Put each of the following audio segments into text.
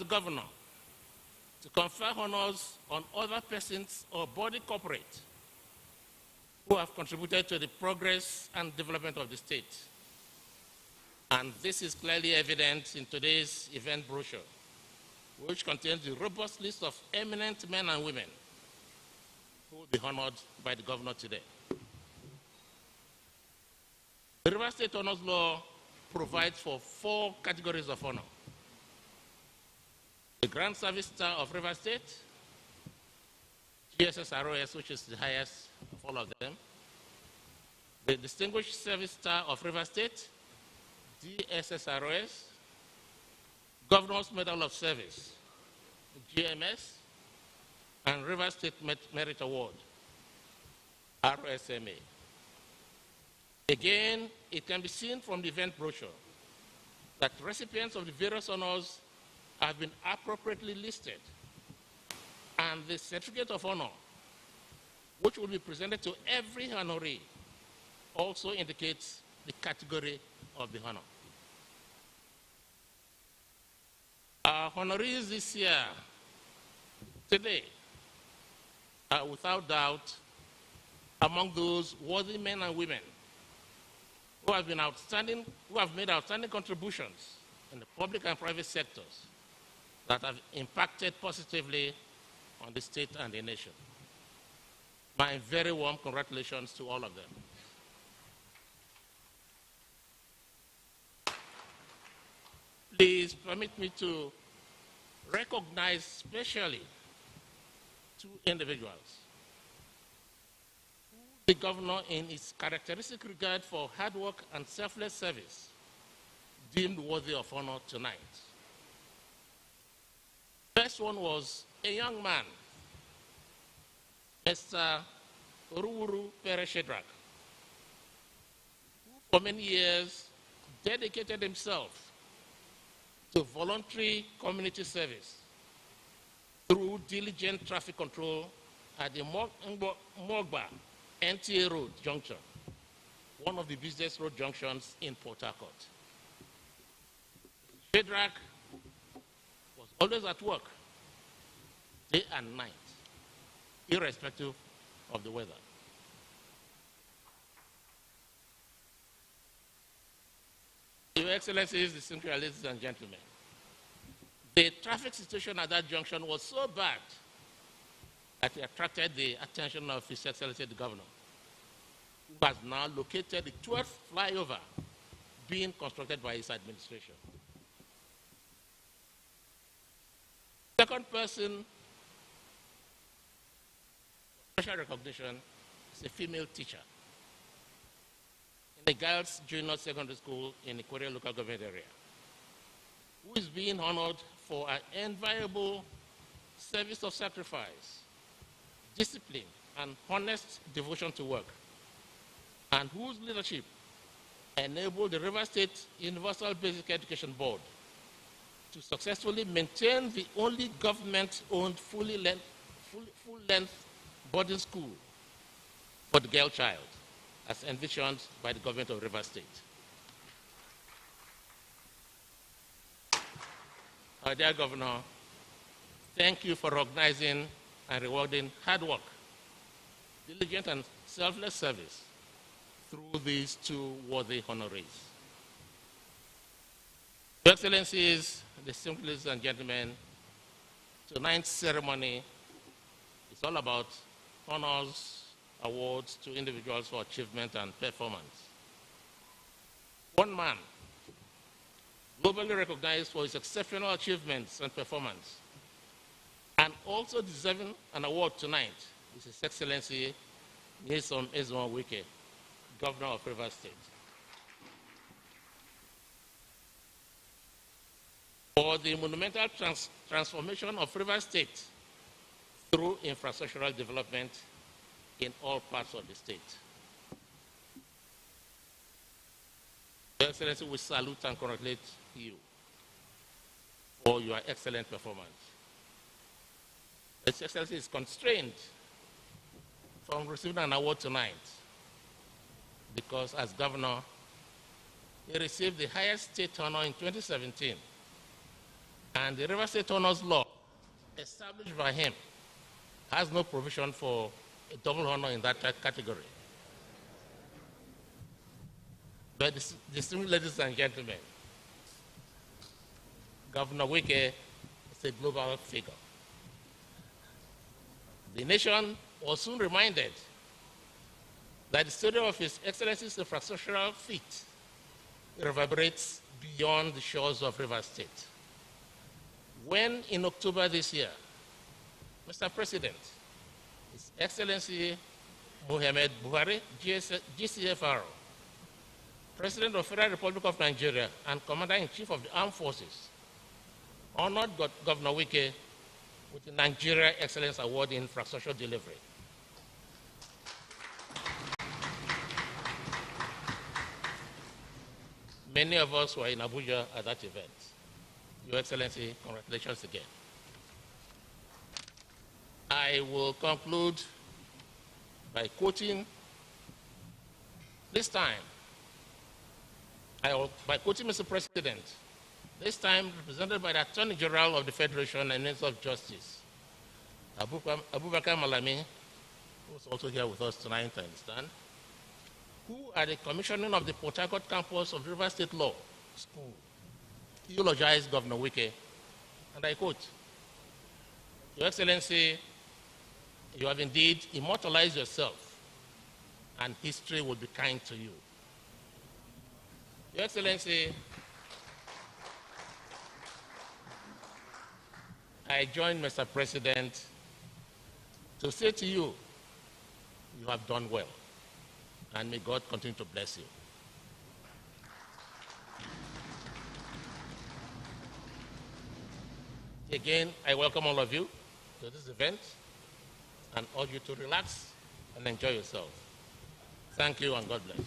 governor to confer honors on other persons or body corporate who have contributed to the progress and development of the state. And this is clearly evident in today's event brochure, which contains the robust list of eminent men and women who will be honored by the governor today. The River State Honors Law provides for 4 categories of honor: the Grand Service Star of River State, GSSROS, which is the highest of all of them, the Distinguished Service Star of River State, DSSROS, Governor's Medal of Service, GMS, and River State Merit Award, RSMA. Again, it can be seen from the event brochure that recipients of the various honors have been appropriately listed, and the certificate of honor, which will be presented to every honoree, also indicates the category of the honor. Our honorees this year, today, are without doubt among those worthy men and women who have made outstanding contributions in the public and private sectors that have impacted positively on the state and the nation. My very warm congratulations to all of them. Please permit me to recognize specially 2 individuals. The governor, in his characteristic regard for hard work and selfless service, deemed worthy of honor tonight. First one was a young man, Mr. Oruwuru Pere Shedrack, who for many years dedicated himself to voluntary community service through diligent traffic control at the Mogba NTA Road Junction, one of the busiest road junctions in Port Harcourt. Shedrack was always at work, day and night, irrespective of the weather. Your Excellencies, distinguished ladies and gentlemen, the traffic situation at that junction was so bad that it attracted the attention of His Excellency the Governor, who has now located the 12th flyover being constructed by his administration. Second person, special recognition, is a female teacher in the Girls Junior Secondary School in the Korea local government area, who is being honored for an enviable service of sacrifice, discipline, and honest devotion to work, and whose leadership enabled the River State Universal Basic Education Board to successfully maintain the only government-owned full-length boarding school for the girl child, as envisioned by the government of River State. Our dear Governor, thank you for recognizing and rewarding hard work, diligent and selfless service through these 2 worthy honorees. Your Excellencies, distinguished ladies and gentlemen, tonight's ceremony is all about honors, awards to individuals for achievement and performance. One man, globally recognized for his exceptional achievements and performance, and also deserving an award tonight, is His Excellency Wike, Governor of River State. For the monumental transformation of River State through infrastructural development in all parts of the state. Your Excellency, we salute and congratulate you for your excellent performance. His Excellency is constrained from receiving an award tonight because, as Governor, he received the highest state honor in 2017 And the River State Honors Law, established by him, has no provision for a double honor in that category. But distinguished ladies and gentlemen, Governor Wike is a global figure. The nation was soon reminded that the story of His Excellency's infrastructural feat reverberates beyond the shores of River State. When, in October this year, Mr. President, His Excellency Mohamed Buhari, GCFR, President of the Federal Republic of Nigeria and Commander-in-Chief of the Armed Forces, honored Governor Wike with the Nigeria Excellence Award in Infrastructure Delivery. Many of us were in Abuja at that event. Your Excellency, congratulations again. I will conclude by quoting, this time, by quoting Mr. President, this time represented by the Attorney General of the Federation and Minister of Justice, Abubakar Malami, who is also here with us tonight, I understand, who at the commissioning of the Port Harcourt campus of River State Law School eulogized Governor Wike, and I quote, "Your Excellency, you have indeed immortalized yourself, and history will be kind to you. Your Excellency, I join Mr. President to say to you, you have done well, and may God continue to bless you." Again, I welcome all of you to this event and urge you to relax and enjoy yourself. Thank you and God bless.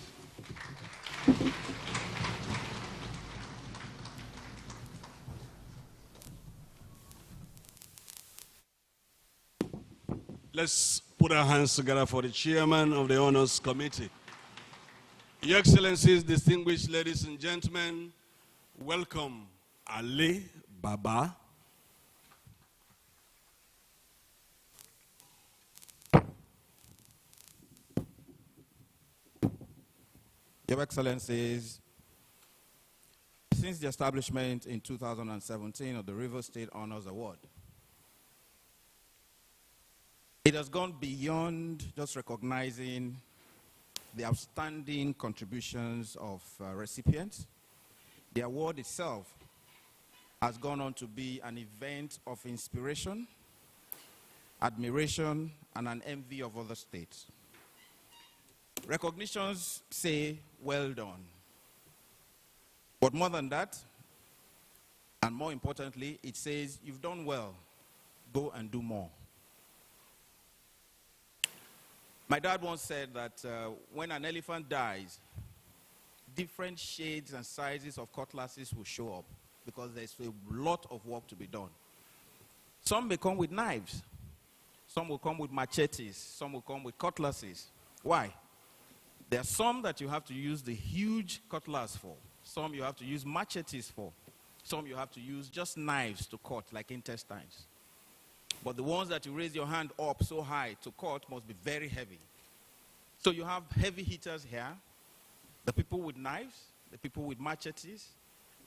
Let's put our hands together for the chairman of the Honors Committee. Your Excellencies, distinguished ladies and gentlemen, welcome Ali Baba. Your Excellencies, since the establishment in 2017 of the River State Honors Award, it has gone beyond just recognizing the outstanding contributions of recipients. The award itself has gone on to be an event of inspiration, admiration, and an envy of other states. Recognitions say, well done. But more than that, and more importantly, it says, you've done well, go and do more. My dad once said that when an elephant dies, different shades and sizes of cutlasses will show up because there's a lot of work to be done. Some may come with knives. Some will come with machetes. Some will come with cutlasses. Why? There are some that you have to use the huge cutlass for. Some you have to use machetes for. Some you have to use just knives to cut, like intestines. But the ones that you raise your hand up so high to cut must be very heavy. So you have heavy hitters here, the people with knives, the people with machetes.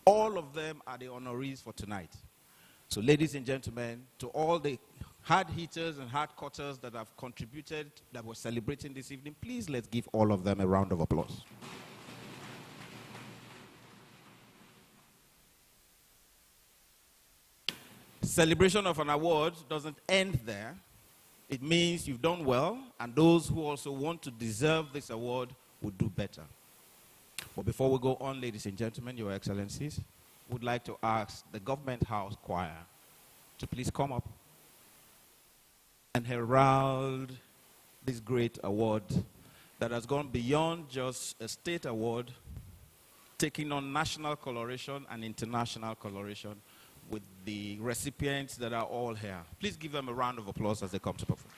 All of them are the honorees for tonight. So ladies and gentlemen, to all the hard hitters and hard cutters that have contributed, that we're celebrating this evening, please let's give all of them a round of applause. Celebration of an award doesn't end there. It means you've done well, and those who also want to deserve this award will do better. But before we go on, ladies and gentlemen, Your Excellencies, would like to ask the Government House Choir to please come up and herald this great award that has gone beyond just a state award, taking on national coloration and international coloration with the recipients that are all here. Please give them a round of applause as they come to perform.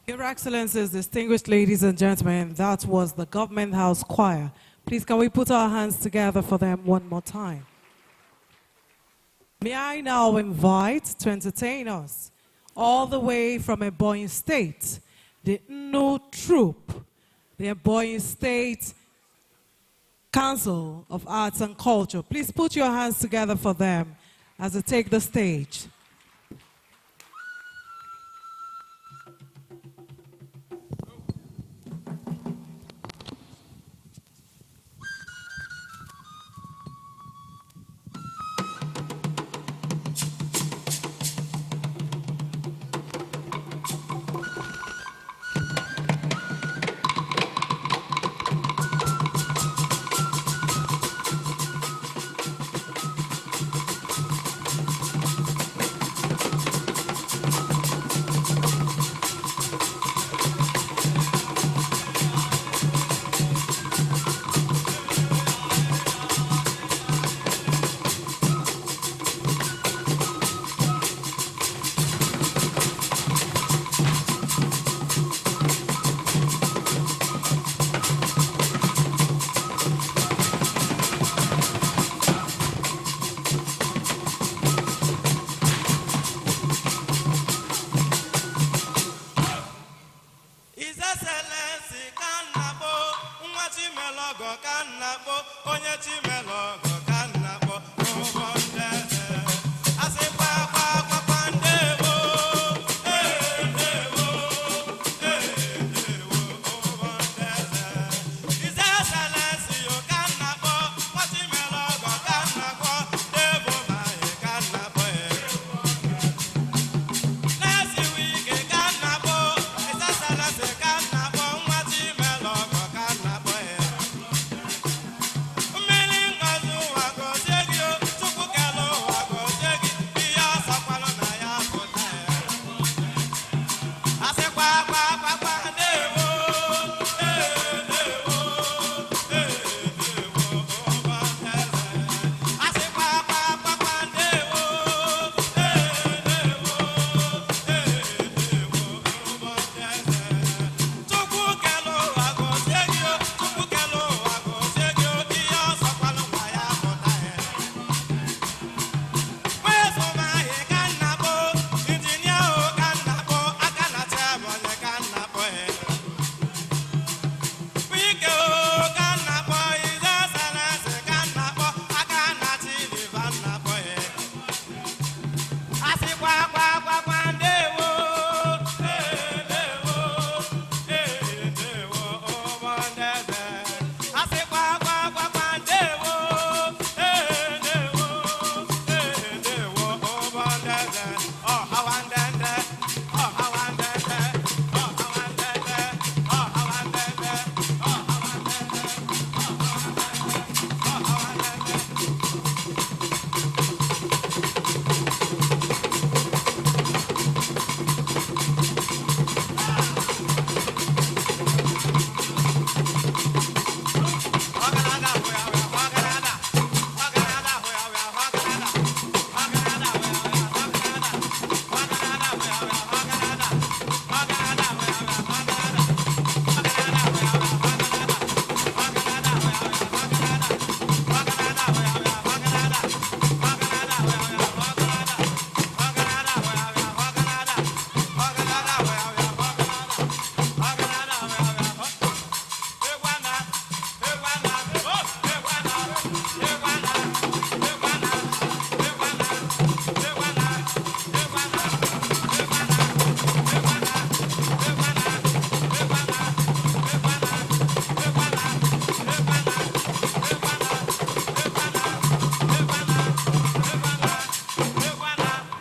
Your Excellencies, distinguished ladies and gentlemen, that was the Government House Choir. Please, can we put our hands together for them one more time? May I now invite to entertain us, all the way from Ebonyi State, the new troupe, the Ebonyi State Council of Arts and Culture. Please put your hands together for them as they take the stage.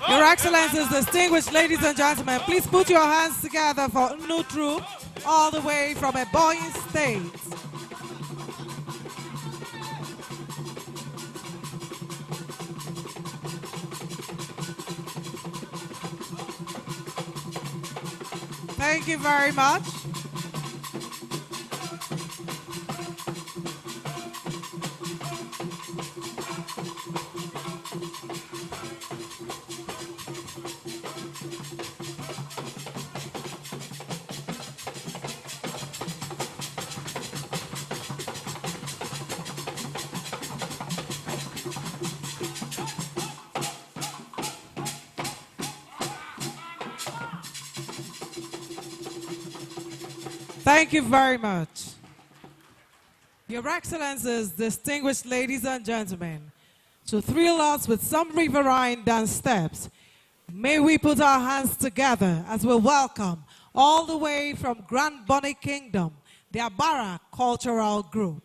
Your Excellencies, distinguished ladies and gentlemen, please put your hands together for new troop all the way from Ebonyi State. Thank you very much. Thank you very much. Your Excellencies, distinguished ladies and gentlemen, to thrill us with some riverine dance steps, may we put our hands together as we welcome, all the way from Grand Bonny Kingdom, the Abara Cultural Group.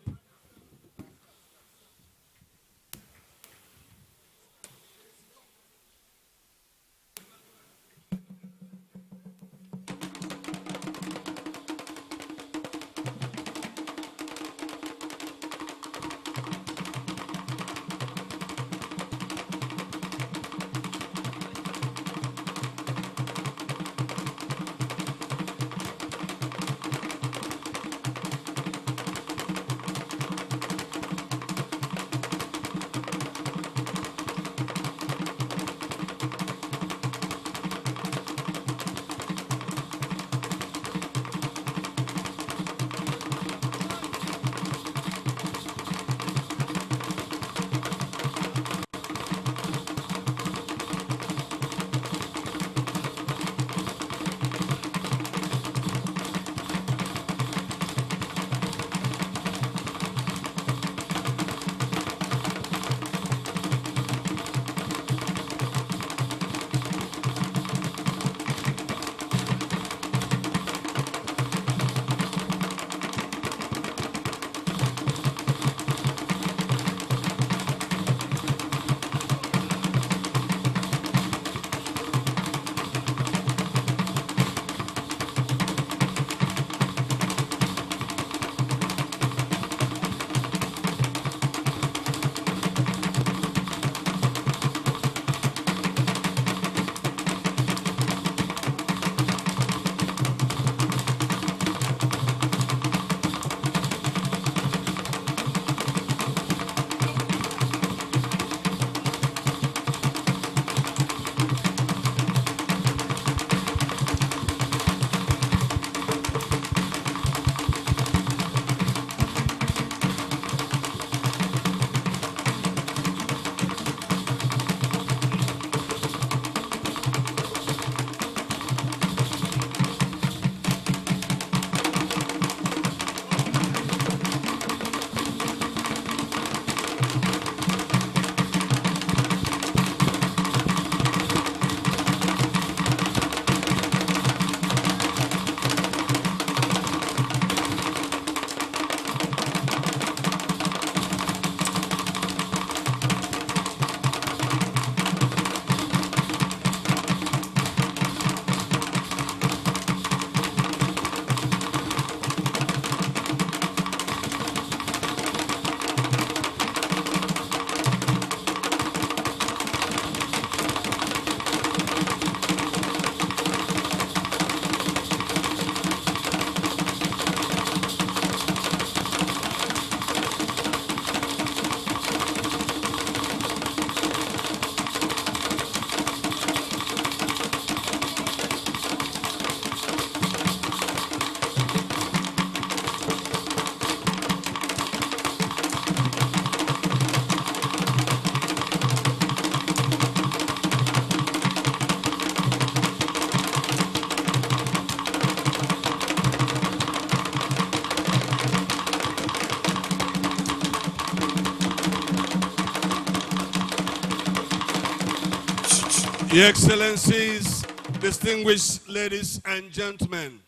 Your Excellencies, distinguished ladies and gentlemen,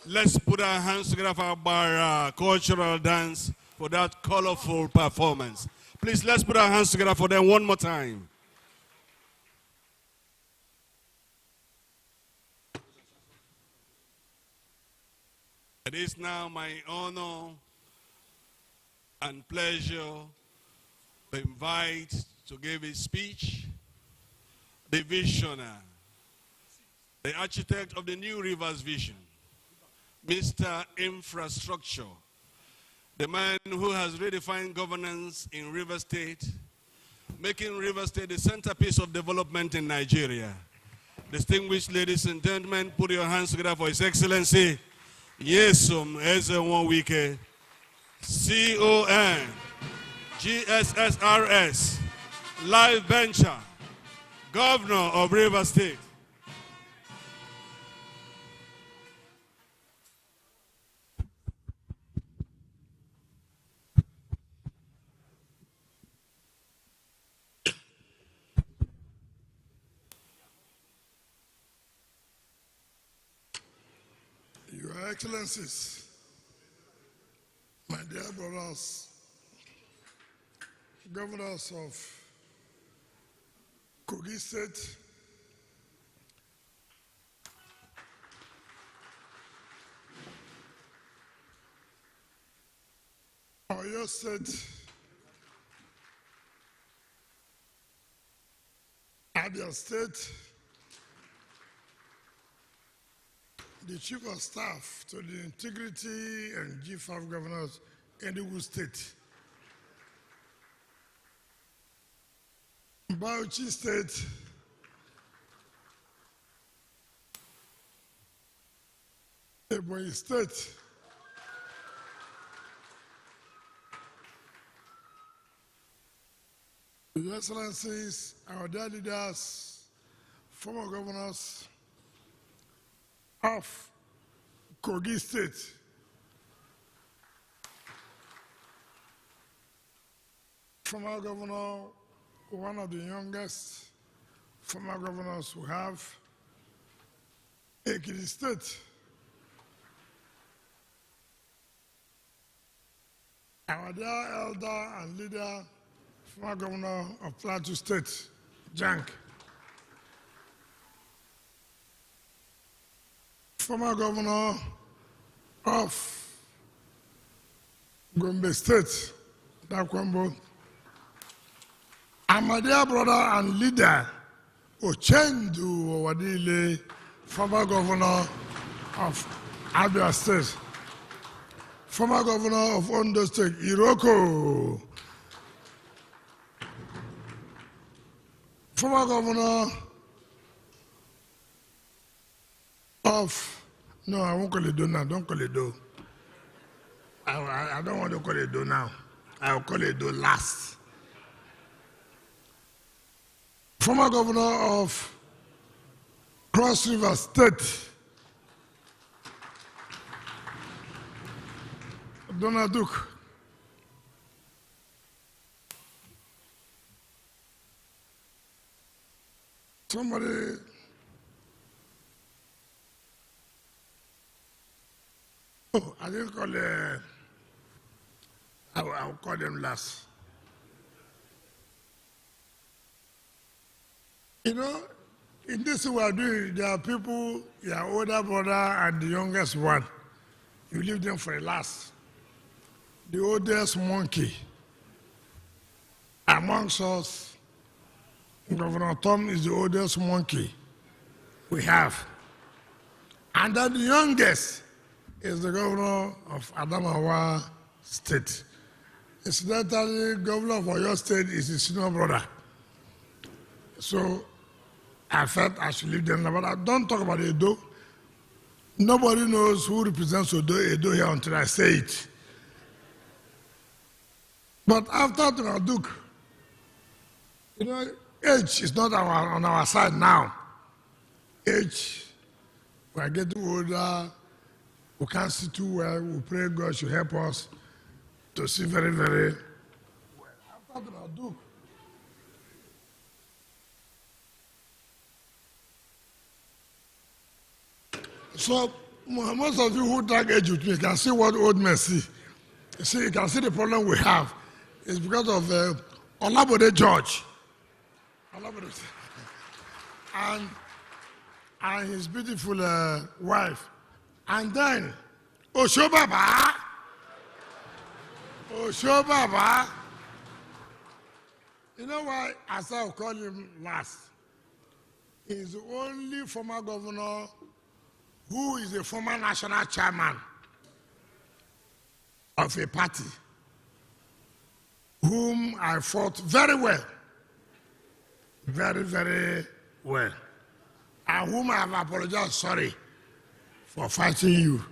let's put our hands together for our cultural dance for that colorful performance. Please, let's put our hands together for them one more time. It is now my honor and pleasure to invite to give his speech the visionary, the architect of the New Rivers Vision, Mr. Infrastructure, the man who has redefined governance in River State, making River State the centerpiece of development in Nigeria. Distinguished ladies and gentlemen, put your hands together for His Excellency, Nyesom Wike, CON, GSSRS, Live Venture, Governor of River State. Excellencies, my dear brothers, governors of Kogi State, Oyo State, Abia State, the Chief of Staff to the Integrity and G5 Governors in Enugu State, Bauchi State, Ebonyi State, Your Excellencies, our dear leaders, former governors of Kogi State, former governor, one of the youngest former governors we have, Ekiti State, our dear elder and leader, former governor of Plateau State, Jank, former governor of Gombe State, Dakwambo, and my dear brother and leader, Ochendu Owadile, former governor of Abia State, former governor of Ondo State, Iroko, former governor of, no, I won't call it Do now, don't call it Do. I don't want to call it Do now. I will call it Do last. Former governor of Cross River State, Donald Duke. Somebody, oh, I didn't call I'll call them last. You know, in this we are doing, there are people, your older brother and the youngest one. You leave them for the last. The oldest monkey amongst us, Governor Tom is the oldest monkey we have. And then the youngest is the governor of Adamawa State. Incidentally, governor of Oyo State is his senior brother. So I felt I should leave them, but I don't talk about Edo. Nobody knows who represents Edo here until I say it. But after Donald Duke, you know, age is not on our side now. Age, we are getting older, we can't see too well, we pray God should help us to see very, very well. After Donald Duke, so most of you who drag age with me can see what old men see. You see, you can see the problem we have. It's because of Olabode George. Olabode. And his beautiful wife. And then, Oshiomhole. Oshiomhole. You know why I said I'll call him last? He's the only former governor who is a former national chairman of a party, whom I fought very well, very, very well, and whom I have apologized, sorry, for fighting you.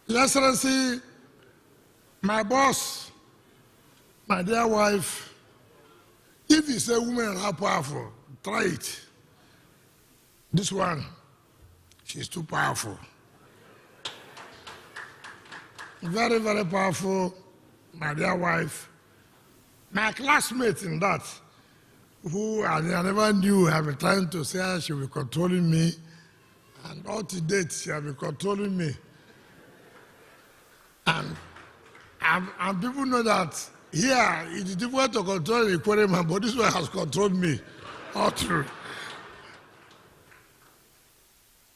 Your Excellency, my boss, my dear wife, if you say women are powerful, try it. This one, she's too powerful. Very, very powerful, my dear wife. My classmate in that, who I never knew have been trying to say she will be controlling me, and all to date she has been controlling me. And people know that here it is difficult to control the Ikwere man, but this one has controlled me all through.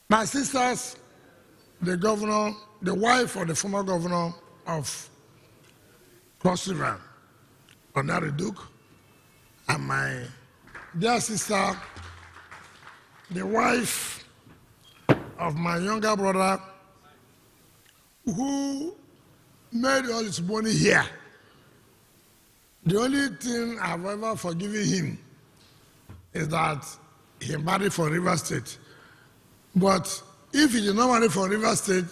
My sisters, the governor, the wife of the former governor of Cross River, Honorary Duke, and my dear sister, the wife of my younger brother, who made all his money here. The only thing I've ever forgiven him is that he married from River State. But if he did not marry from River State,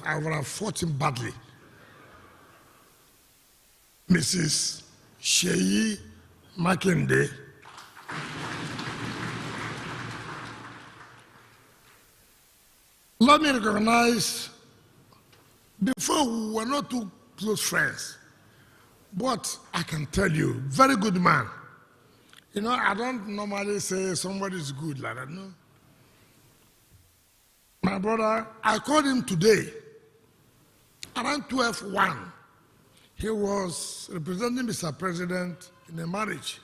I would have fought him badly. Mrs. Sheyi Makinde. Let me recognize, before we were not too close friends, but I can tell you, very good man. You know, I don't normally say somebody is good like that, no. My brother, I called him today, around 12:01. He was representing Mr. President in a marriage.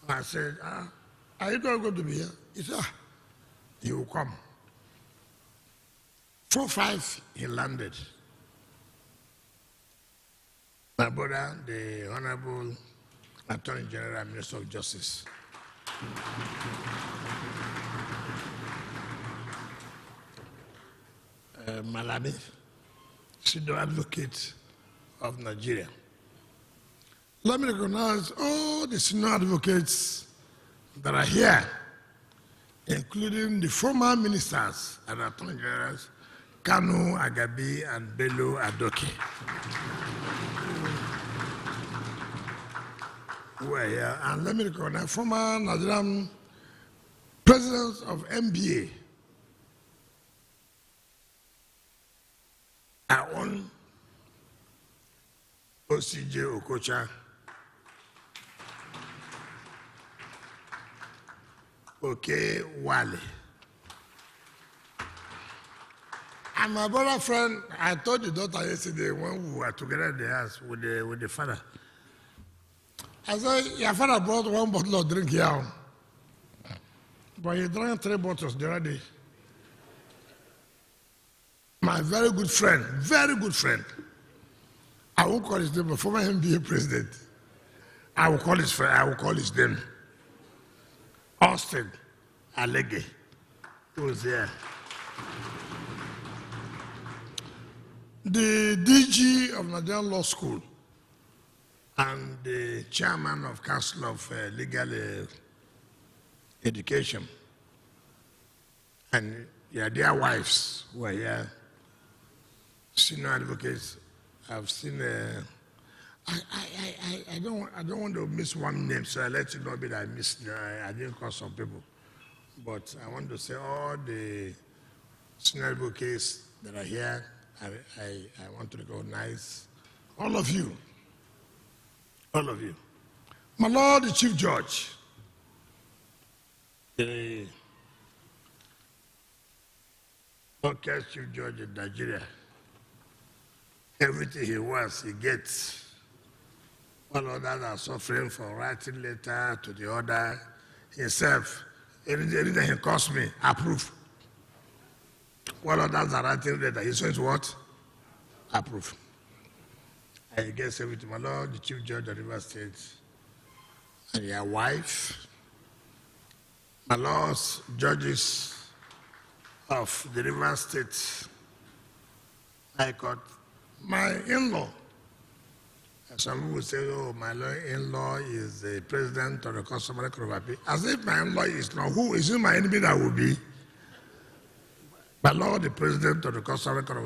I said, are you going to be here? He said, he will come. 4:05, he landed. My brother, the Honorable Attorney General and Minister of Justice. Malami, senior advocate of Nigeria. Let me recognize all the senior advocates that are here, including the former ministers and attorney generals, Kanu, Agabi, and Bello Adoke, who are here. And let me recognize former Nigerian presidents of NBA. Our own OCJ Okocha, Okay Wale. And my brother friend, I told the daughter yesterday when we were together in the house with the father. I said, your father brought one bottle of drink here, but he drank 3 bottles the other day. My very good friend, I won't call his name, but former NBA president. I will call his friend, I will call his name. Austin Alege, who was there. The DG of Nigerian Law School and the chairman of Council of Legal Education, and their wives who are here. Senior advocates, I've seen. I don't want to miss one name, so I let you know that I missed. I didn't call some people, but I want to say all the senior advocates that are here. I want to recognize all of you. All of you. My Lord, the Chief Judge, the Chief Judge in Nigeria. Everything he wants, he gets. All others are suffering for writing letter to the order. Himself, anything he calls me, approve. While others are writing letter, he says what? Approve. I guess everything. My Lord, the Chief Judge of the River State, and your wife, my Lord's judges of the River State High Court, my in-law. Some people say, oh, my in-law is the president of the Customary Court of Appeal. As if my in-law is not. Who is it my enemy that will be? My Lord, the president of the Customary Court of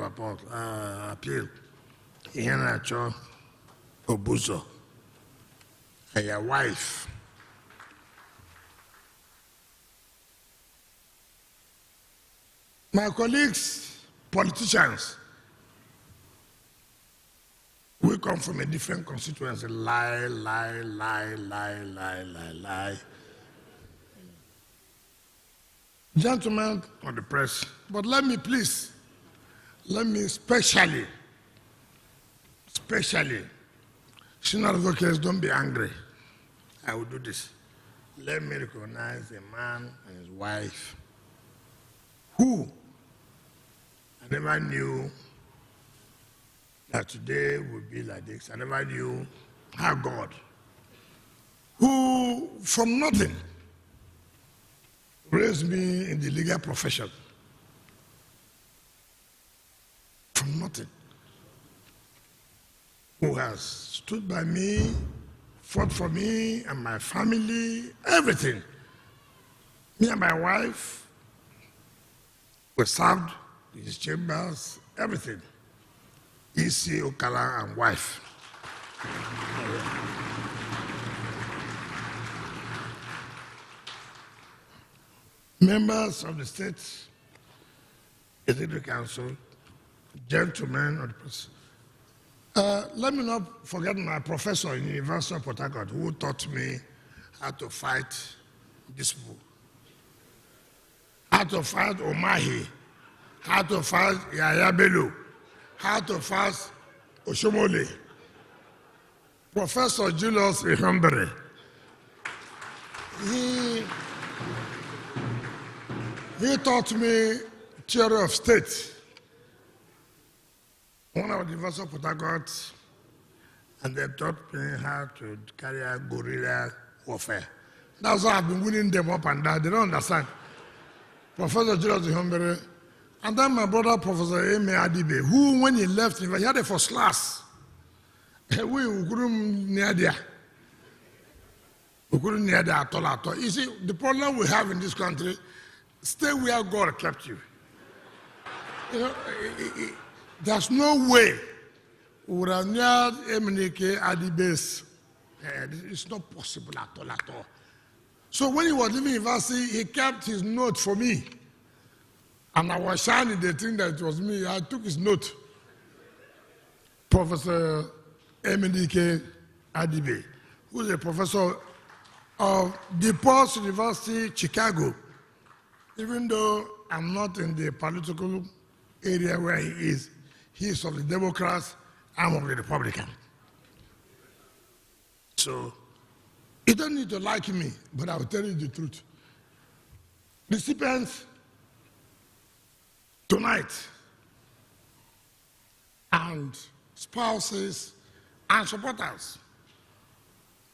Appeal, Iheanacho Obuzo, and your wife. My colleagues, politicians, we come from a different constituency, lie, lie, lie, lie, lie, lie, lie. Gentlemen of the press, but let me specially, senior advocates, don't be angry. I will do this. Let me recognize a man and his wife who I never knew that today would be like this. I never knew how God, who from nothing raised me in the legal profession. From nothing. Who has stood by me, fought for me and my family, everything. Me and my wife were served in his chambers, everything. E.C. Okala and wife. Members of the State Executive Council, gentlemen of the press. Let me not forget my professor in the University of Port Harcourt who taught me how to fight this war, how to fight Omahi, how to fight Yahaya Bello, how to fight Oshiomhole. Professor Julius Ihambere. He taught me theory of state when I was at the University of Port Harcourt, and they taught me how to carry out guerrilla warfare. That's why I've been winning them up and down. They don't understand. Professor Julius Ihambere, and then my brother, Professor Eme Adibe, who, when he left, he had a first class. We couldn't near there. We couldn't near there at all. You see, the problem we have in this country, stay where God kept you. You know, there's no way we would have near Emenike Adibe's. It's not possible at all. So when he was leaving university, he kept his note for me. And I was shining the thing that it was me. I took his note. Professor Emenike Adibe, who is a professor of DePaul University, Chicago. Even though I'm not in the political area where he is of the Democrats, I'm of the Republican. So, you don't need to like me, but I will tell you the truth. Recipients tonight and spouses and supporters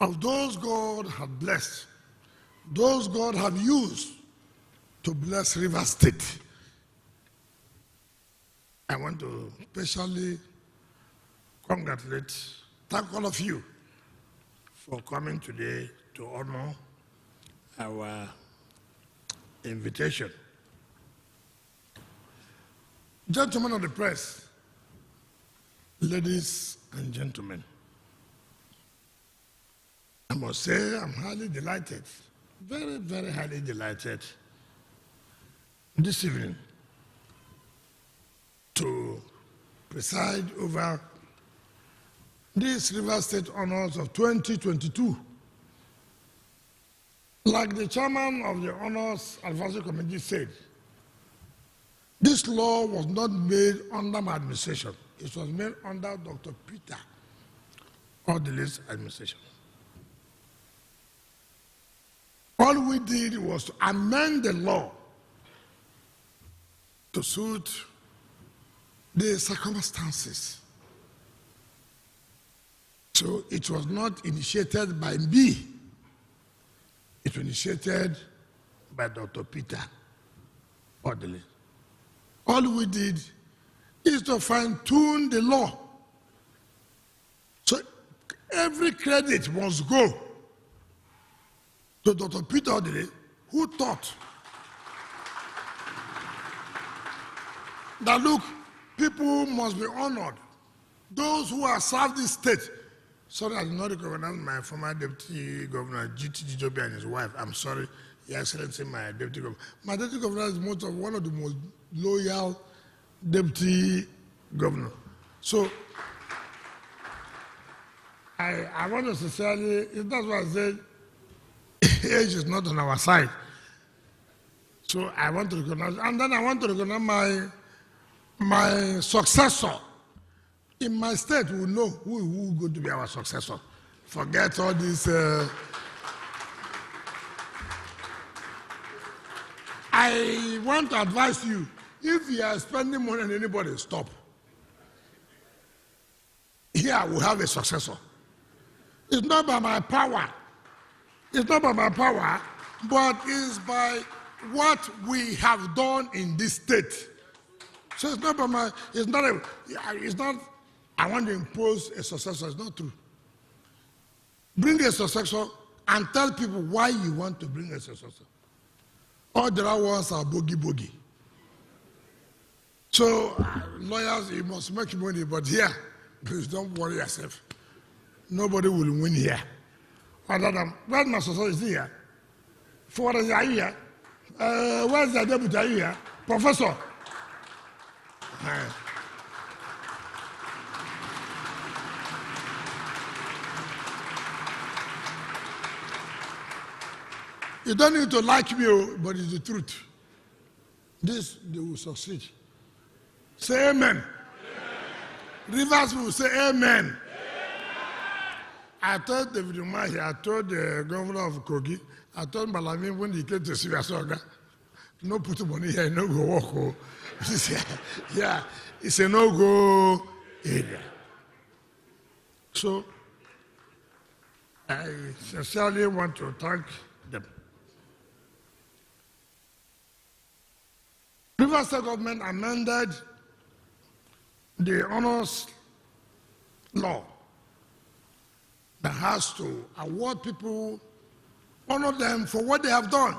of those God have blessed, those God have used to bless River State. I want to especially thank all of you for coming today to honor our invitation. Gentlemen of the press, ladies and gentlemen, I must say I'm highly delighted, very, very highly delighted this evening to preside over these River State Honors of 2022. Like the chairman of the Honors Advisory Committee said, this law was not made under my administration. It was made under Dr. Peter Odele's administration. All we did was to amend the law to suit the circumstances. So it was not initiated by me. It was initiated by Dr. Peter Odele. All we did is to fine-tune the law. So every credit must go to Dr. Peter Odele, who thought that, look, people must be honored. Those who have served this state. Sorry, I did not recognize my former Deputy Governor, G.T. Jijobi and his wife. I'm sorry, Your Excellency, my Deputy Governor. My Deputy Governor is one of the most loyal Deputy Governor. So, I want to sincerely, that's why I said age is not on our side. So I want to recognize, and then I want to recognize my successor. In my state, we know who is going to be our successor. Forget all this. I want to advise you, if you are spending money on anybody, stop. Here we have a successor. It's not by my power. It's not by my power, but it's by what we have done in this state. So it's not by my, it's not, I want to impose a successor. It's not true. Bring a successor and tell people why you want to bring a successor. All the other ones are bogey. So, lawyers, you must make money, but here, please don't worry yourself. Nobody will win here. Other than, where's my successor? Is he here? For are you here? Where's the deputy? Are you here? Professor? You don't need to like me, but it's the truth. This, they will succeed. Say amen. Rivers will say amen. I told David Umahi, I told the governor of Kogi, I told Malami when he came to see Asoga, no put money here, no go walk. Yeah, it's a no-go area. So, I sincerely want to thank them. Rivers State government amended the honors law that has to award people, honor them for what they have done.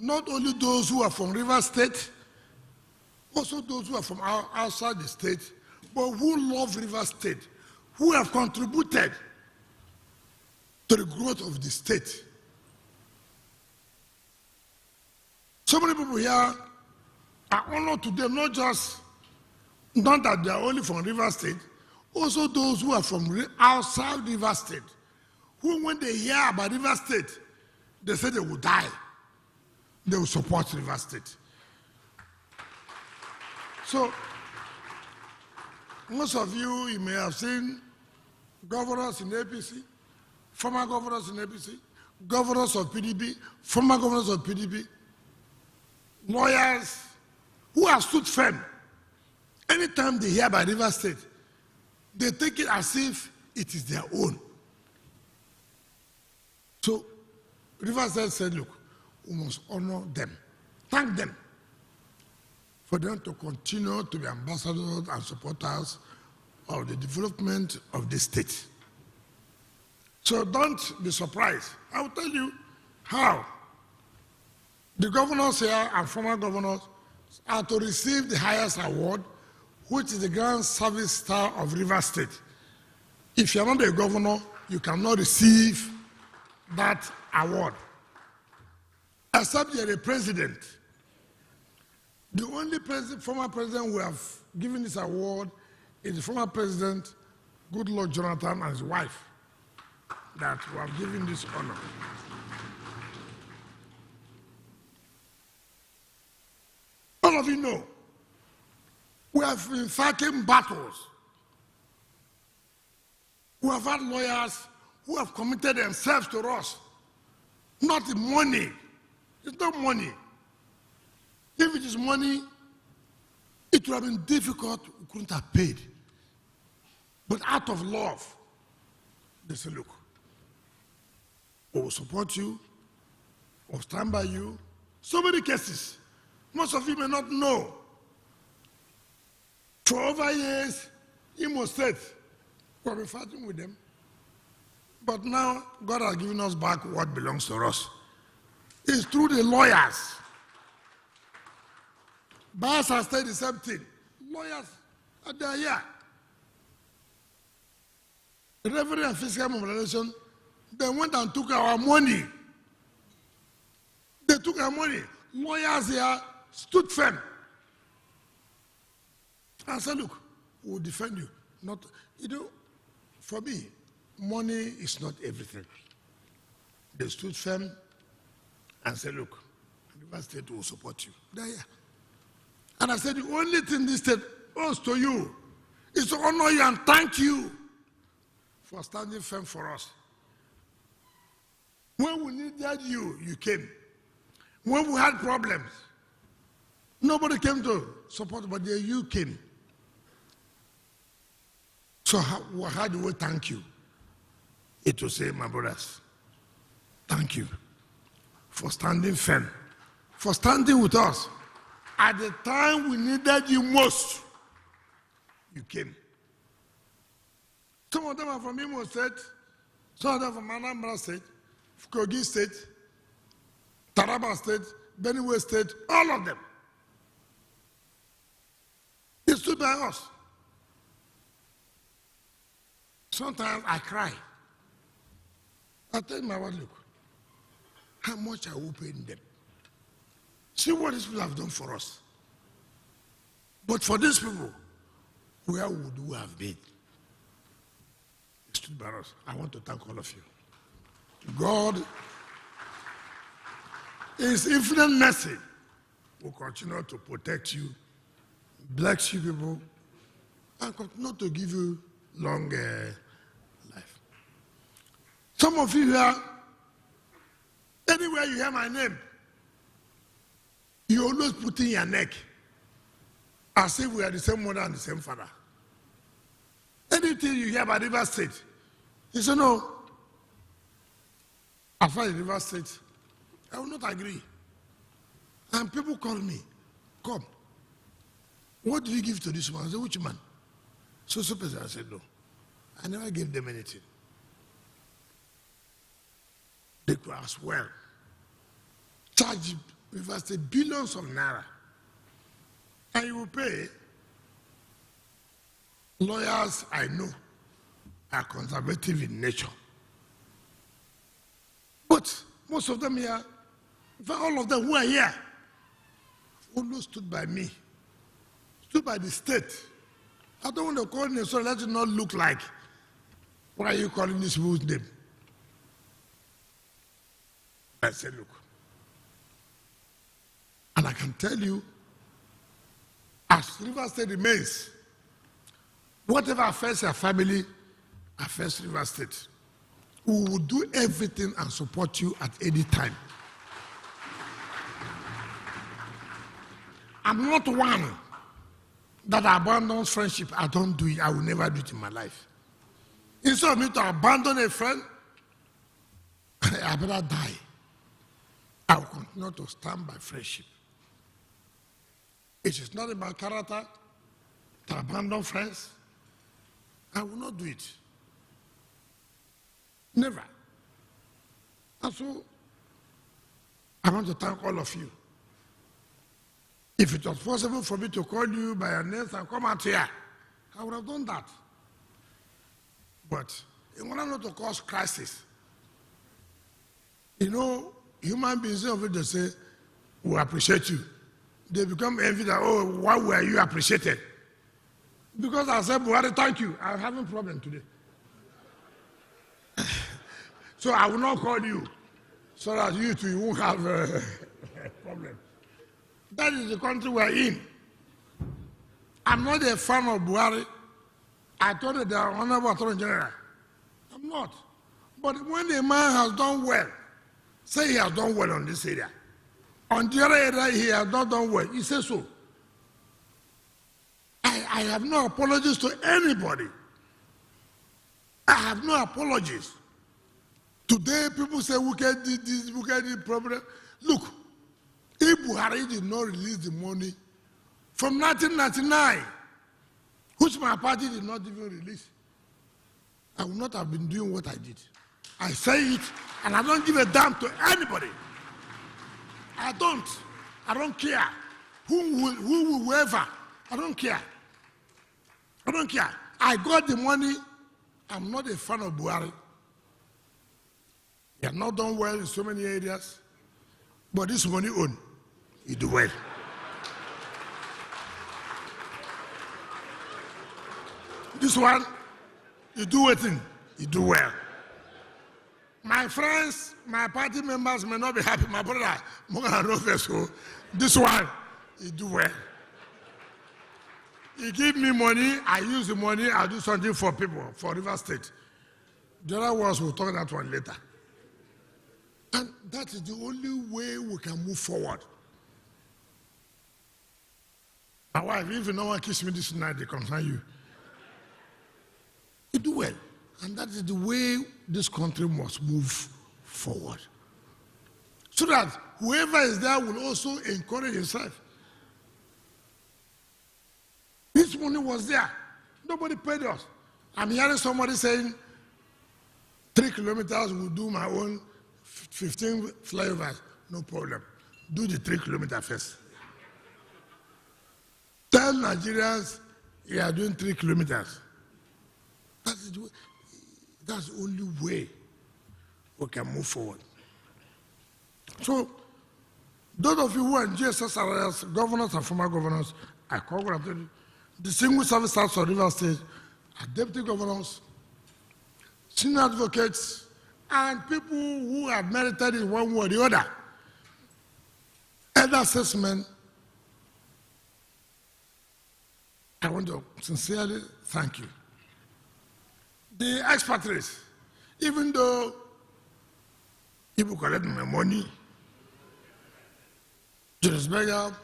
Not only those who are from Rivers State, also those who are from outside the state, but who love Rivers State, who have contributed to the growth of the state. So many people here are honored today, not that they are only from Rivers State, also those who are from outside Rivers State, who when they hear about Rivers State, they say they will die. They will support Rivers State. So, most of you may have seen governors in APC, former governors in APC, governors of PDP, former governors of PDP, lawyers who have stood firm. Anytime they hear about Rivers State, they take it as if it is their own. So, Rivers State said, look, we must honor them, thank them for them to continue to be ambassadors and supporters of the development of this state. So don't be surprised. I will tell you how the governors here and former governors are to receive the highest award, which is the Grand Service Star of Rivers State. If you're not a governor, you cannot receive that award, except you're a president. The only former president who have given this award is the former president, Goodluck Jonathan, and his wife, that who have given this honor. All of you know, we have been fighting battles. We have had lawyers who have committed themselves to us. Not the money. It's not money. If it is money, it would have been difficult, we couldn't have paid. But out of love, they say, look, we will support you, we'll stand by you. So many cases. Most of you may not know. For over years, Imo State, we have been fighting with them. But now, God has given us back what belongs to us. It's through the lawyers. Bars have said the same thing. Lawyers are here. The Revenue and Fiscal Mobilization, they went and took our money. They took our money. Lawyers here stood firm and said, look, we'll defend you. Not, for me, money is not everything. They stood firm and said, look, the state will support you. They're here. And I said, the only thing this state owes to you is to honor you and thank you for standing firm for us. When we needed you, you came. When we had problems, nobody came to support, but you came. So how do we thank you? It will say, my brothers, thank you for standing firm, for standing with us. At the time we needed you most, you came. Some of them are from Imo State, some of them from Anambra State, Kogi State, Taraba State, Benue State, all of them. They stood by us. Sometimes I cry. I tell my wife, look, how much are we paying them? See what these people have done for us. But for these people, where would we have been? They stood by us. I want to thank all of you. God, in His infinite mercy, will continue to protect you, bless you people, and continue to give you long life. Some of you here, anywhere you hear my name, you always put in your neck as if we are the same mother and the same father. Anything you hear about River State, you say, no, as far as River State, I will not agree. And people call me, come. What do you give to this man? I say, which man? So person, I said, no. I never gave them anything. They could as well charge River State billions of naira. And you will pay. Lawyers I know are conservative in nature. But most of them here, in fact, all of them who are here, always stood by me, stood by the state. I don't want to call him so let it not look like, why are you calling this people's name? I said, look, and I can tell you, as River State remains, whatever affects your family affects River State. We will do everything and support you at any time. I'm not one that abandons friendship. I don't do it. I will never do it in my life. Instead of me to abandon a friend, I better die. I will continue to stand by friendship. It is not in my character to abandon friends. I will not do it. Never. And so, I want to thank all of you. If it was possible for me to call you by your names and come out here, I would have done that. But in order not to cause crisis, you know, human beings, they say, we appreciate you. They become envy that, oh, why were you appreciated? Because I said, Buhari, thank you. I'm having a problem today. So I will not call you so that you too won't have a problem. That is the country we're in. I'm not a fan of Buhari. I told you the Honorable Attorney General. I'm not. But when a man has done well, say he has done well on this area. On the other area, he has not done well. He says so. I have no apologies to anybody. I have no apologies. Today, people say, we can do this, we can do problem. Look, if Buhari did not release the money from 1999, which my party did not even release, I would not have been doing what I did. I say it, and I don't give a damn to anybody. I don't care. Whoever. I don't care. I don't care. I got the money. I'm not a fan of Buhari. He has not done well in so many areas. But this money own, he do well. This one, you do a thing. you do well. My friends, my party members may not be happy. My brother, this one, you do well. He give me money, I use the money, I do something for people, for River State. The other ones, we'll talk that one later. And that is the only way we can move forward. My wife, if no one kiss me this night, they concern you. You do well. And that is the way this country must move forward. So that whoever is there will also encourage himself. This money was there. Nobody paid us. I'm hearing somebody saying 3 kilometers will do my own 15 flyovers. No problem. Do the 3 kilometers first. Tell Nigerians you are doing 3 kilometers. That's the only way we can move forward. So, those of you who are in GSS governors and former governors, I congratulate you. Distinguished service staff of River State, our deputy governors, senior advocates, and people who have merited in one way or the other. Elder statesmen, I want to sincerely thank you. The expatriates, even though people collect my money, Johannesburg,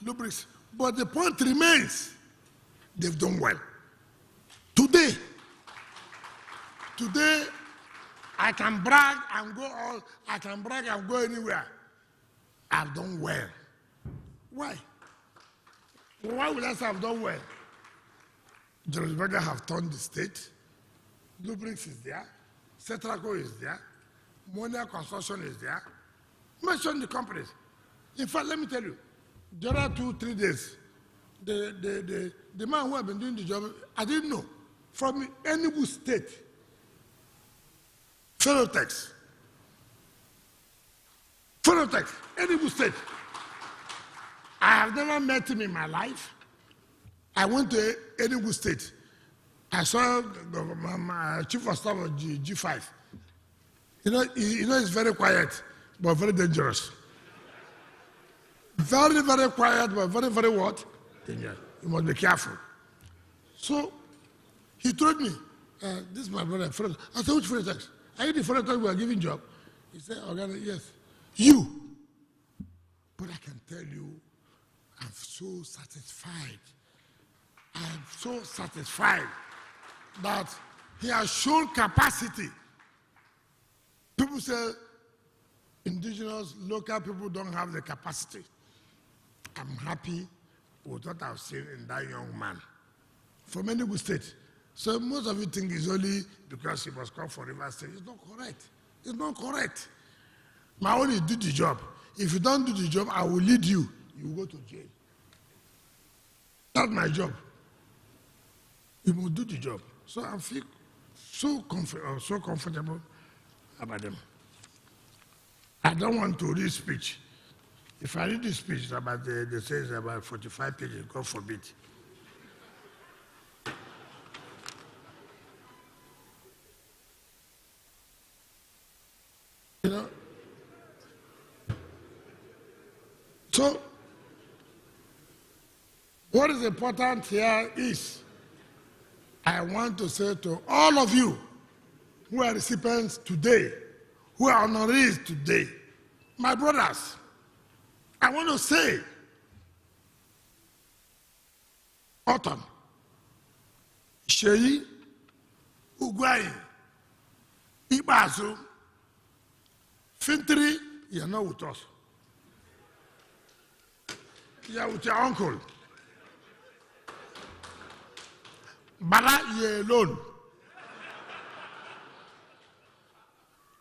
lubrics, but the point remains, they've done well. Today, I can brag and go anywhere. I've done well. Why? Why would I say I've done well? Johannesburg have turned the state. Lubrix is there. Cetraco is there. Monia Construction is there. Mention the companies. In fact, let me tell you, the other 2-3 days, the man who had been doing the job, I didn't know, from Enugu State, Phenotex, Enugu State. I have never met him in my life. I went to Enugu State. I saw my chief of staff of G5. You know, he's very quiet, but very dangerous. Very, very quiet, but very, very what? Dangerous. You must be careful. So he told me, this is my brother, Fred. I said, which Phenotex? Are you the Phenotex we are giving job? He said, yes. You. But I can tell you, I'm so satisfied. I'm so satisfied that he has shown capacity. People say indigenous, local people don't have the capacity. I'm happy with what I've seen in that young man from Enugu State. So most of you think it's only because he was called for River State. It's not correct. It's not correct. My only do the job. If you don't do the job, I will lead you. You will go to jail. That's my job. You will do the job. So I feel so comfortable about them. I don't want to read speech. If I read this speech about they say it's about 45 pages, God forbid. You know? So, what is important here is, I want to say to all of you who are recipients today, who are honorees today, my brothers, I want to say, Autumn, Sheyi, Ugwai, Ibazu, Fintri, you're not with us. You're with your uncle. Bala, you're alone.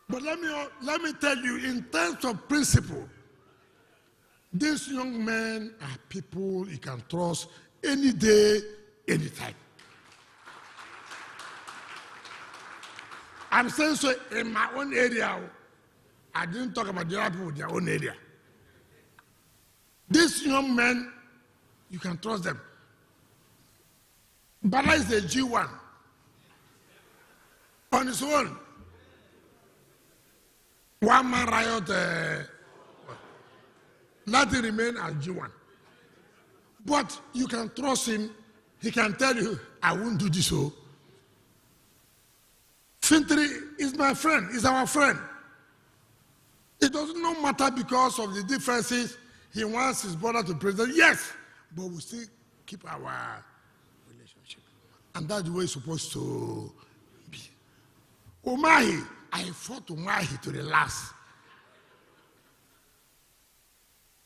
But let me tell you, in terms of principle, these young men are people you can trust any day, anytime. I'm saying so in my own area. I didn't talk about the other people in their own area. These young men, you can trust them. Bala is a G1. on his own. One man riot, let it remain as G1. But you can trust him. He can tell you, I won't do this. So, Fintri is my friend, is our friend. It doesn't matter because of the differences. He wants his brother to president, yes, but we still keep our relationship. And that's the way it's supposed to be. Umahi, I fought Umahi to the last.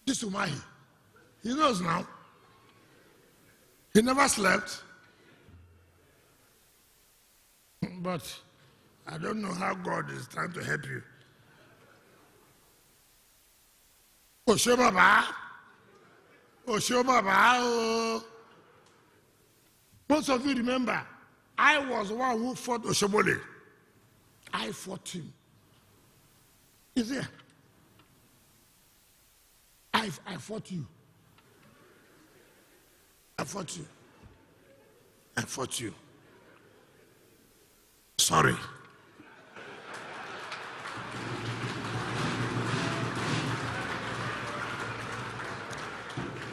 This Umahi, he knows now. He never slept. But I don't know how God is trying to help you. Oshiomhole. Oshiomhole. Most of you remember, I was the one who fought Oshiomhole. I fought him. Is there? I fought you. I fought you. I fought you. Sorry.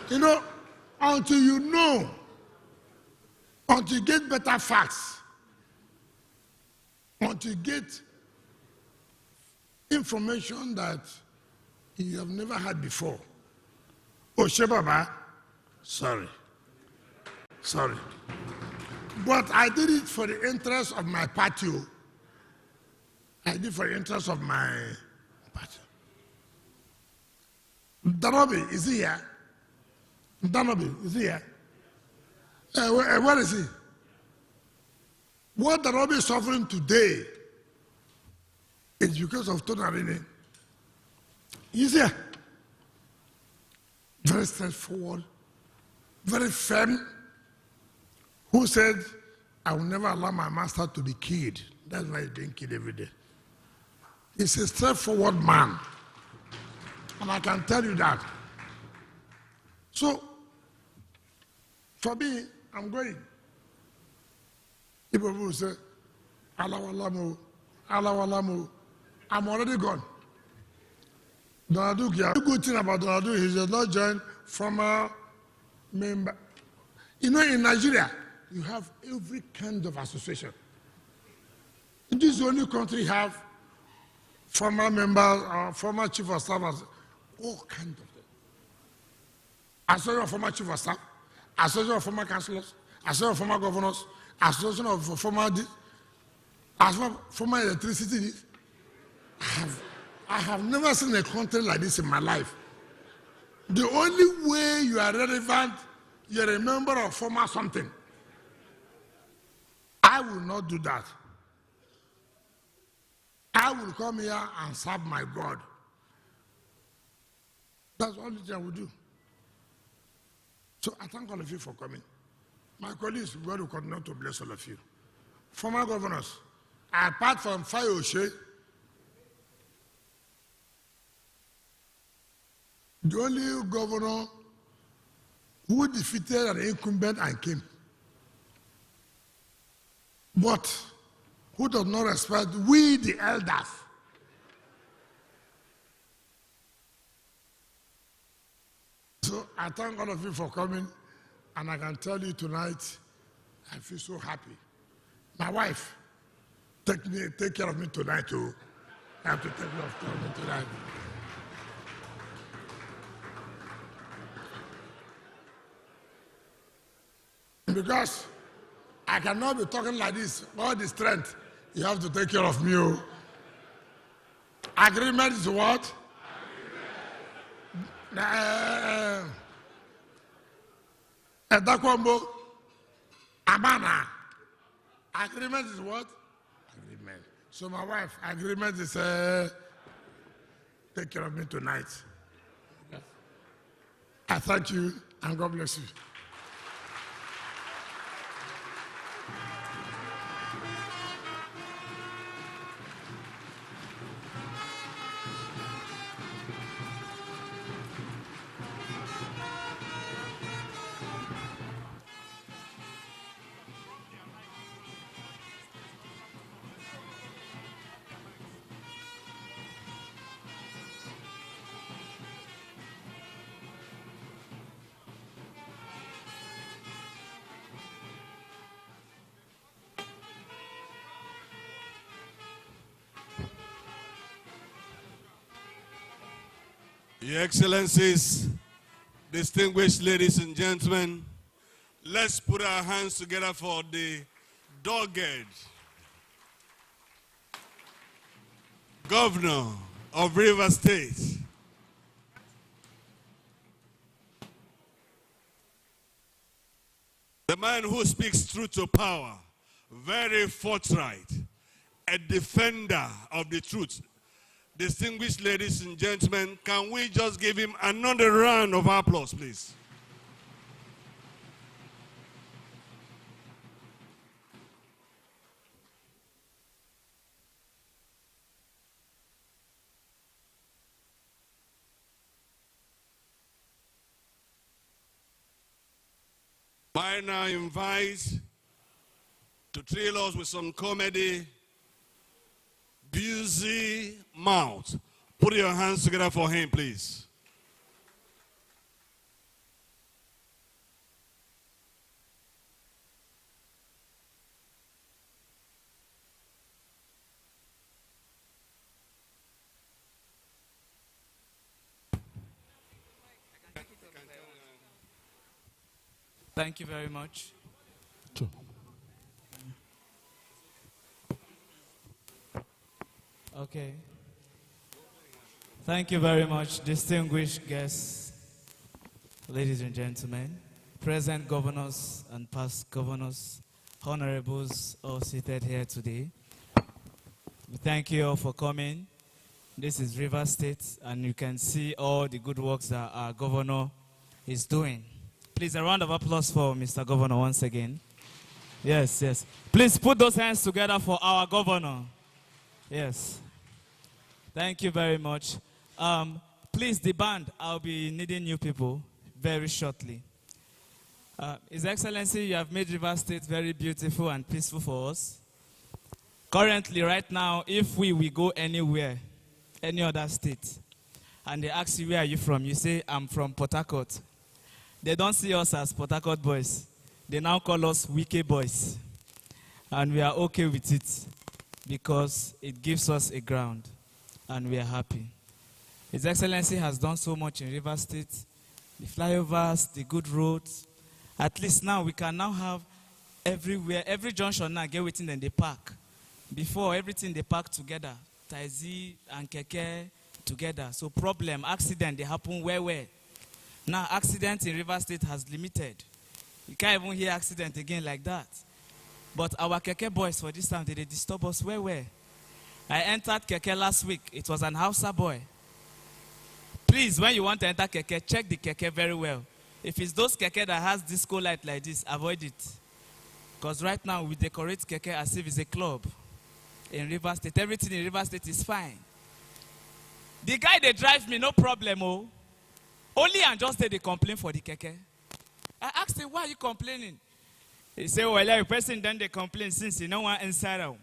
You know, until you get better facts, until you get information that you have never had before. Oshiomhole, sorry. Sorry. But I did it for the interest of my party. I did it for the interest of my party. Danobi, is he here? Danobi, is he here? Where is he? What Danobi is suffering today is because of Tonarini. He's here. Very straightforward, very firm, who said, I will never allow my master to be killed. That's why he's being killed every day. He's a straightforward man. And I can tell you that. So, for me, I'm going. People will say, Allah Alamu, I'm already gone. Donald Duke, the good thing about Donald Duke, he does not join former member. You know, in Nigeria, you have every kind of association. This is the only country have former members or former chief of staff, all kinds of them. Association of former chief of staff, association of former councillors, association of former governors, association of former electricity. I have never seen a country like this in my life. The only way you are relevant, you're a member of former something. I will not do that. I will come here and serve my God. That's all I will do. So I thank all of you for coming. My colleagues, God will continue to bless all of you. Former governors, apart from Fayoshe, the only governor who defeated an incumbent and came, but who does not respect we the elders. So I thank all of you for coming, and I can tell you tonight, I feel so happy. My wife, take care of me tonight too. I have to take care of me tonight. Because I cannot be talking like this, all the strength. You have to take care of me. Agreement is what? Edakwambo, Amana. Agreement is what? Agreement. So my wife, agreement is take care of me tonight. I thank you and God bless you. Your Excellencies, distinguished ladies and gentlemen, let's put our hands together for the dogged Governor of Rivers State. The man who speaks truth to power, very forthright, a defender of the truth. Distinguished ladies and gentlemen, can we just give him another round of applause, please? I now invite to thrill us with some comedy, Busy Mouth. Put your hands together for him, please. Thank you very much. Okay. Thank you very much, distinguished guests, ladies and gentlemen, present governors and past governors, honorables all seated here today. We thank you all for coming. This is Rivers State, and you can see all the good works that our governor is doing. Please, a round of applause for Mr. Governor once again. Yes, yes. Please put those hands together for our governor. Yes. Thank you very much. Please, the band, I'll be needing new people very shortly. His Excellency, you have made Rivers State very beautiful and peaceful for us. Currently, right now, if we go anywhere, any other state, and they ask you, where are you from? You say, I'm from Port Harcourt. They don't see us as Port Harcourt boys. They now call us Wike boys. And we are okay with it because it gives us a ground and we are happy. His Excellency has done so much in Rivers State. The flyovers, the good roads. At least now we can now have everywhere, every junction now get within the park. Before, everything they park together. Taxi and keke together. So problem, accident, they happen where. Now, accident in Rivers State has limited. You can't even hear accident again like that. But our keke boys for this time, they disturb us where. I entered keke last week. It was an Hausa boy. Please, when you want to enter keke, check the keke very well. If it's those keke that has disco light like this, avoid it. Because right now, we decorate keke as if it's a club. In Rivers State, everything in Rivers State is fine. The guy that drives me, no problem, oh. Only and just they complain for the keke. I asked him, why are you complaining? He said, well, every person done they complain since you know one inside out.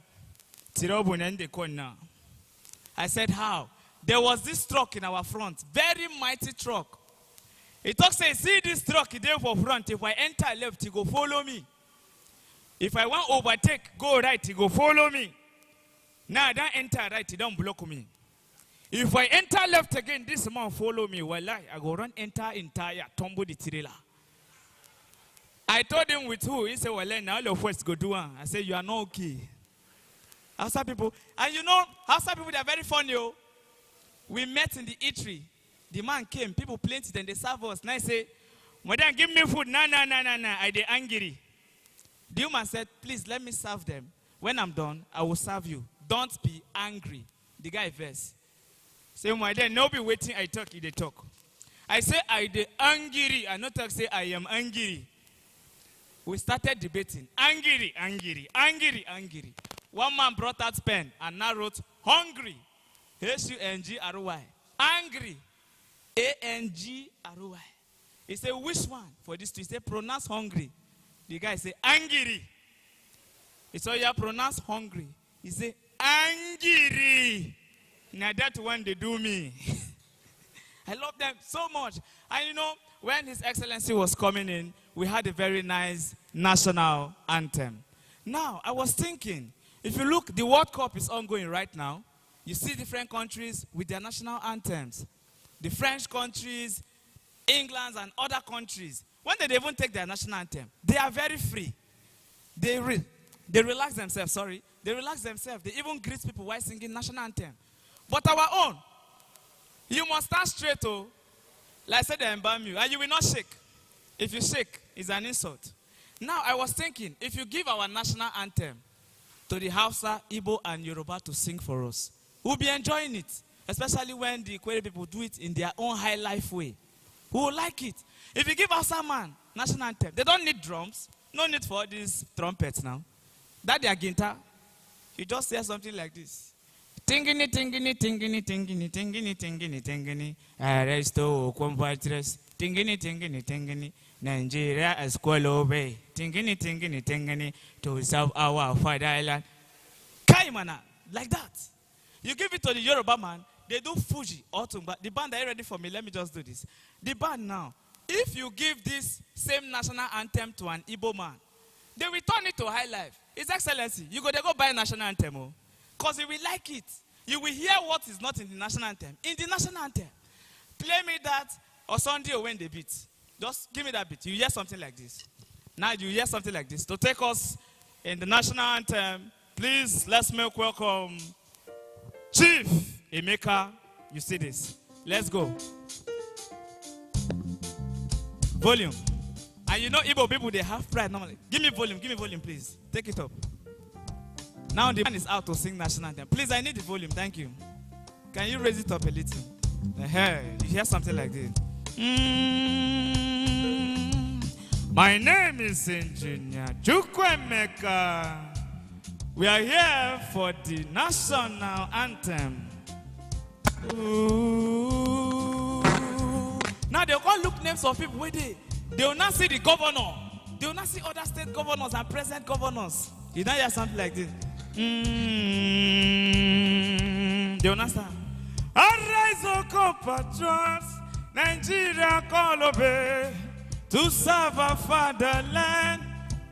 I said, how? There was this truck in our front, very mighty truck. He talks, say, see this truck there for front. If I enter left, he go follow me. If I want overtake, go right, he go follow me. Now I don't enter right, he don't block me. If I enter left again, this man follow me. Well, I go run enter entire tumble the trailer. I told him with who? He said, well, now all of us go do one. I said, you are not okay. Hausa people, and you know, Hausa people, they are very funny. Oh. We met in the eatery. The man came, people plenty, then they serve us. Now I say, madam, give me food. No. I dey angry. The woman said, please let me serve them. When I'm done, I will serve you. Don't be angry. The guy verse. Say, my dad, no be waiting, I talk, they talk. I say, I dey angry. I not talk, say, I am angry. We started debating. Angry. One man brought out pen and now wrote, hungry. H-U-N-G-R-Y. Angry. A-N-G-R-Y. He said, which one for this two? He said, pronounce hungry. The guy said, angry. He said, yeah, pronounce hungry. He said, angry. Now that one they do me. I love them so much. And you know, when His Excellency was coming in, we had a very nice national anthem. Now, I was thinking, if you look, the World Cup is ongoing right now. You see different countries with their national anthems. the French countries, England, and other countries, when they even take their national anthem, they are very free. They relax themselves, sorry. They relax themselves. They even greet people while singing national anthem. But our own, you must stand straight, oh. Like I said, they embalm you, and you will not shake. If you shake, it's an insult. Now, I was thinking, if you give our national anthem to the Hausa, Igbo, and Yoruba to sing for us, we'll be enjoying it, especially when the Kwere people do it in their own high life way. We will like it. If you give Hausa man national anthem, they don't need drums. No need for these trumpets now. That their ginta, you just hear something like this. Tingini, tingini, tingini, tingini, tingini, tingini, tingini. Arresto, compatriots. Tingini, tingini, tingini. Nigeria as Kwalobe. Tingini, tingini, tingini. To serve our fatherland. Kaimana, like that. You give it to the Yoruba man, they do Fuji or Tumba. The band, are you ready for me? Let me just do this. The band now, if you give this same national anthem to an Igbo man, they return it to high life. His Excellency, you go buy a national anthem, because you will like it. You will hear what is not in the national anthem. In the national anthem, play me that or Sunday or when they beat. Just give me that beat. You hear something like this. Now you hear something like this. To take us in the national anthem, please let's make welcome Chief Emeka. You see this. Let's go. Volume. And you know Igbo people, they have pride normally. Give me volume, please. Take it up. Now the man is out to sing national anthem. Please, I need the volume, thank you. Can you raise it up a little? You hear something like this. My name is Engineer Chukwemeka. We are here for the national anthem. Ooh. Now they'll go look names of people where they will not see the governor. They will not see other state governors and present governors. You don't hear something like this. They will not stand. Arise, O compatriots, Nigeria call obey, to serve our fatherland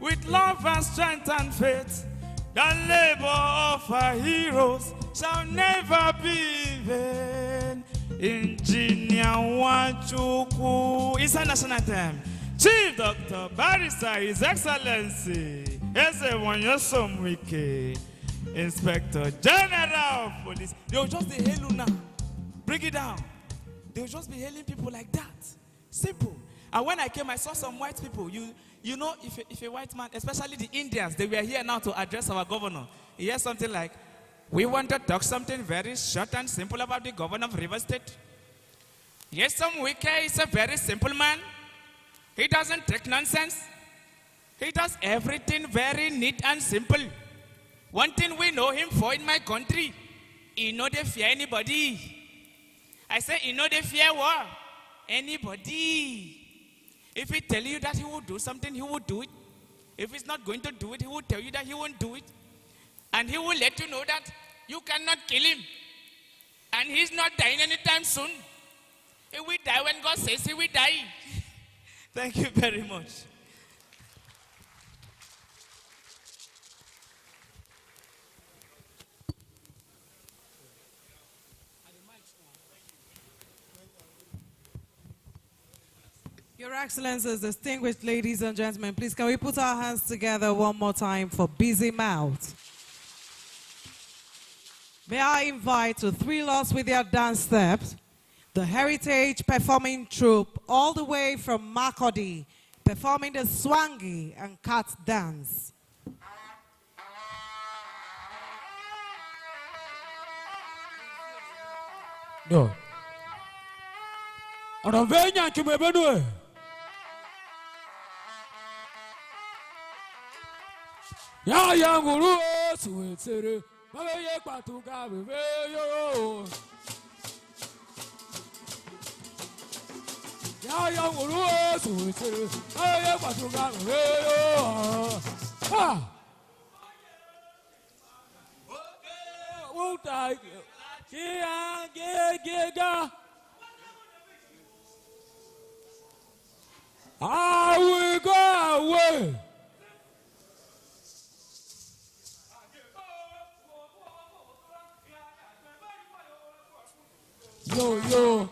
with love and strength and faith. The labor of our heroes shall never be in vain. Engineer Wachuku. It's a national anthem. Chief Dr. Barrister, His Excellency, Ezewanyosom Wike, Inspector General of Police. They will just be hailing now. Bring it down. They will just be hailing people like that. Simple. And when I came, I saw some white people. You know, if a white man, especially the Indians, they were here now to address our governor. He hears something like, we want to talk something very short and simple about the governor of River State. Yes, some Wike is a very simple man. He doesn't take nonsense. He does everything very neat and simple. One thing we know him for in my country, he no dey fear anybody. I say he no dey fear what? Anybody. If he tell you that he will do something, he will do it. If he's not going to do it, he will tell you that he won't do it. And he will let you know that you cannot kill him. And he's not dying anytime soon. He will die when God says he will die. Thank you very much. Your Excellencies, distinguished ladies and gentlemen, please can we put our hands together one more time for Busy Mouth? May I invite to thrill us with their dance steps, the Heritage Performing Troupe, all the way from Makurdi, performing the Swangi and Cat Dance. No. Aravenya chumebedwe. Ya nguru suwetsere. Mabeye kwatuka bebeyo. Ya nguru suwetsere. Mabeye kwatuka bebeyo. Ha. Wuta. Gega. I will go away. Yo.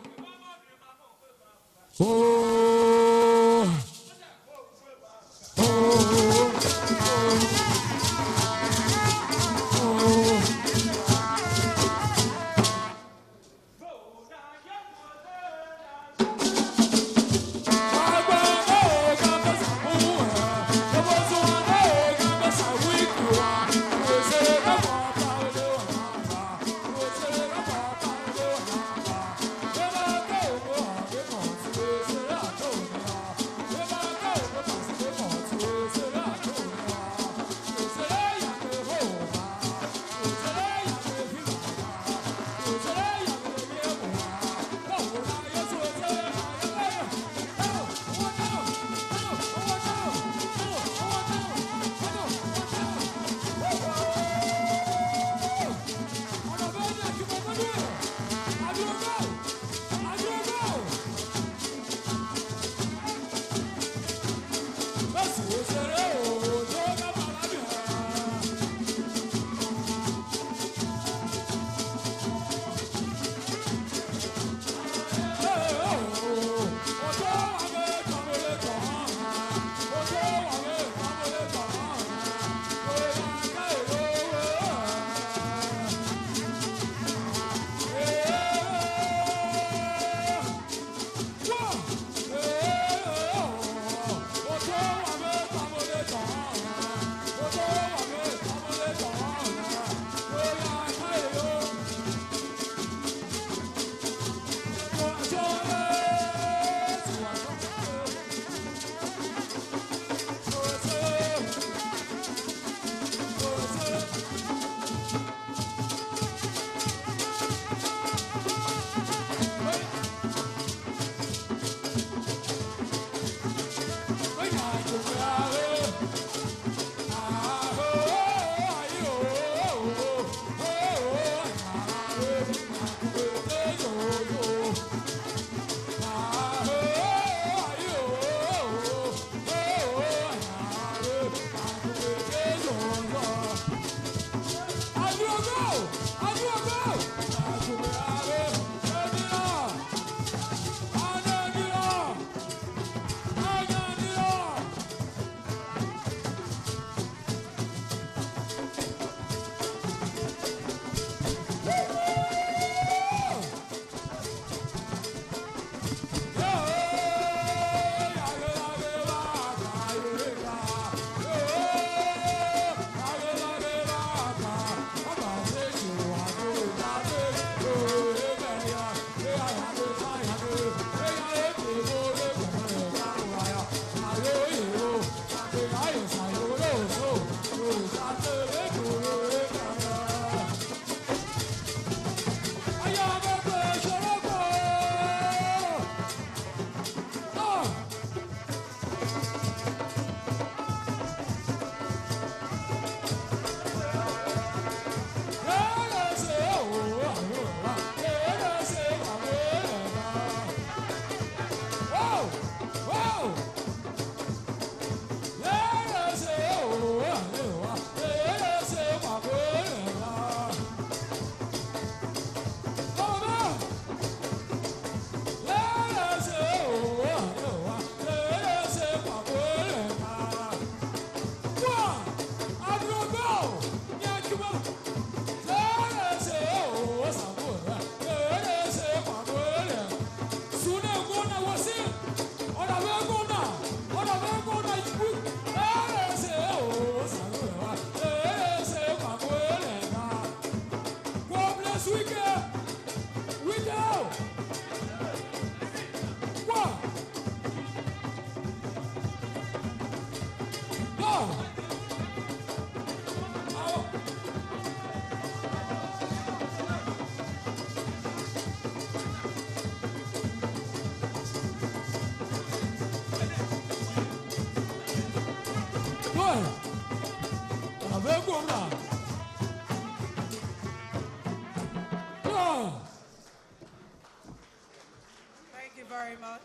Thank you very much.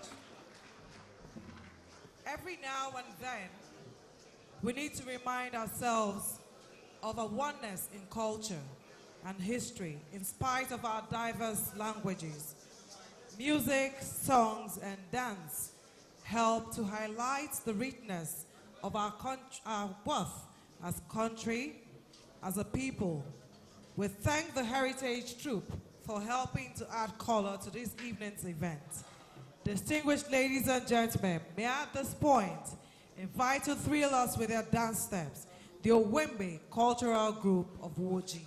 Every now and then, we need to remind ourselves of a oneness in culture and history in spite of our diverse languages, music, songs, and dance help to highlight the richness of our worth as a country, as a people. We thank the Heritage Troupe for helping to add color to this evening's event. Distinguished ladies and gentlemen, may I at this point invite to thrill us with their dance steps, the Owembe Cultural Group of Woji.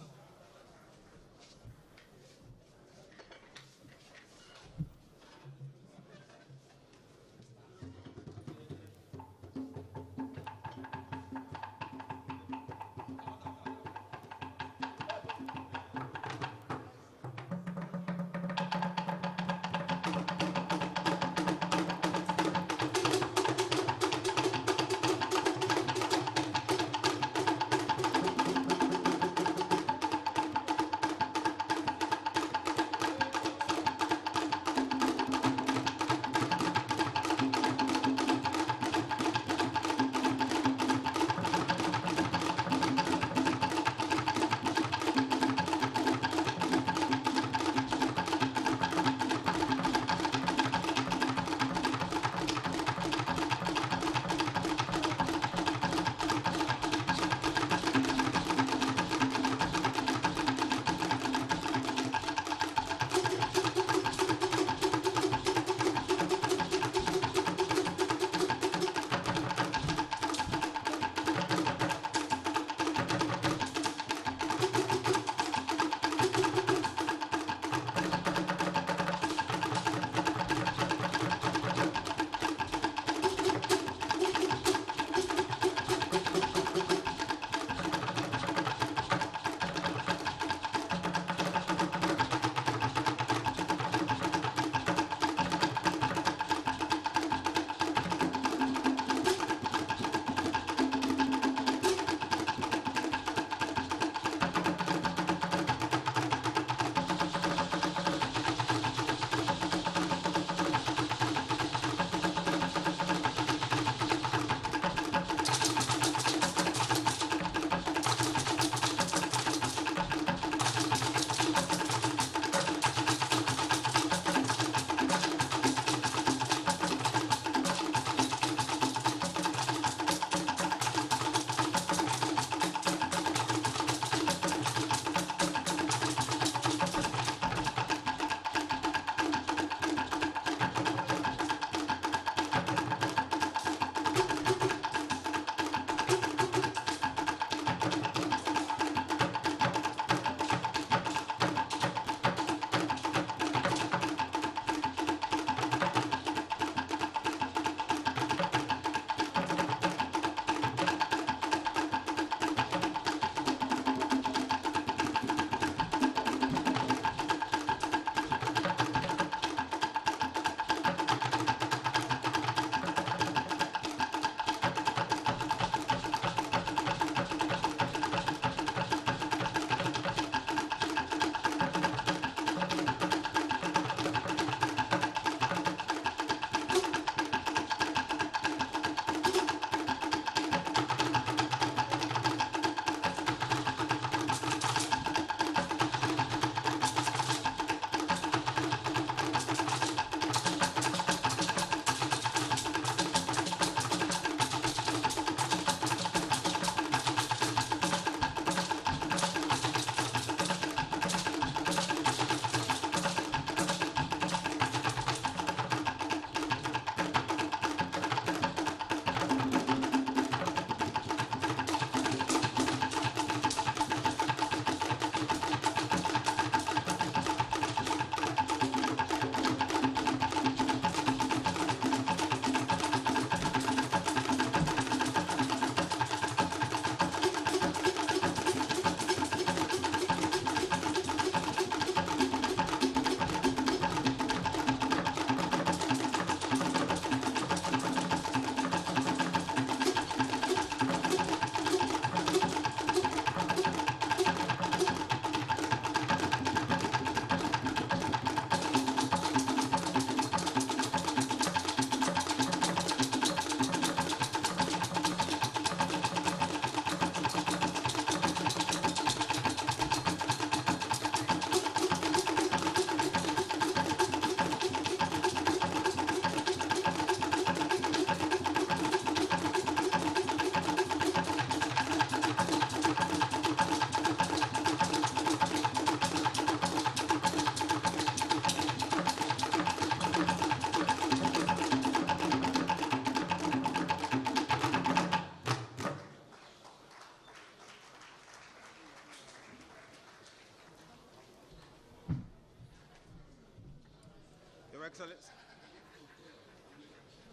Excellency.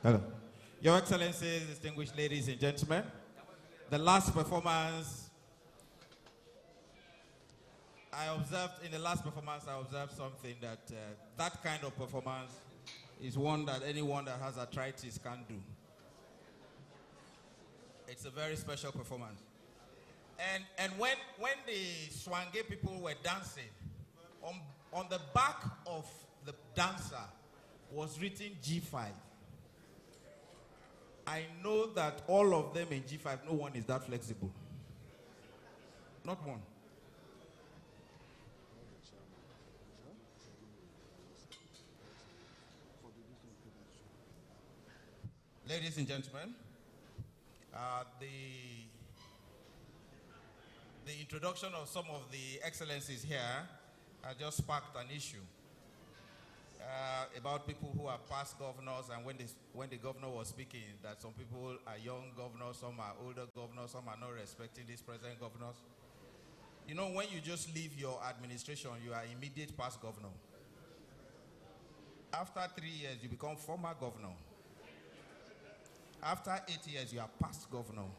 Hello. Your Excellencies, distinguished ladies and gentlemen, the last performance I observed something that that kind of performance is one that anyone that has arthritis can't do. It's a very special performance. And when the Swange people were dancing, on the back of the dancer was written G5. I know that all of them in G5, no one is that flexible. Not one. Ladies and gentlemen, the introduction of some of the excellencies here just sparked an issue about people who are past governors, and when the governor was speaking, that some people are young governors, some are older governors, some are not respecting these present governors. You know, when you just leave your administration, you are immediate past governor. After 3 years, you become former governor. After 8 years, you are past governor.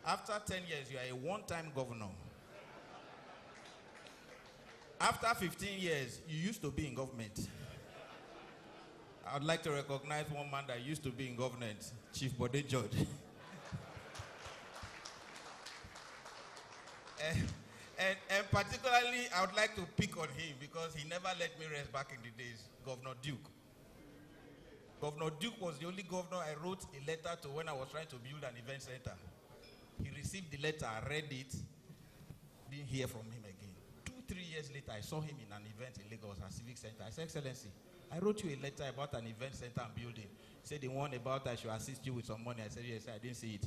After 10 years, you are a one-time governor. After 15 years, you used to be in government. I would like to recognize one man that used to be in government, Chief Bode George. and particularly, I would like to pick on him because he never let me rest back in the days, Governor Duke. Governor Duke was the only governor I wrote a letter to when I was trying to build an event center. He received the letter, I read it, didn't hear from him again. 2-3 years later, I saw him in an event in Lagos at Civic Center. I said, Excellency, I wrote you a letter about an event center I'm building. He said, the one about I should assist you with some money. I said, yes, I didn't see it.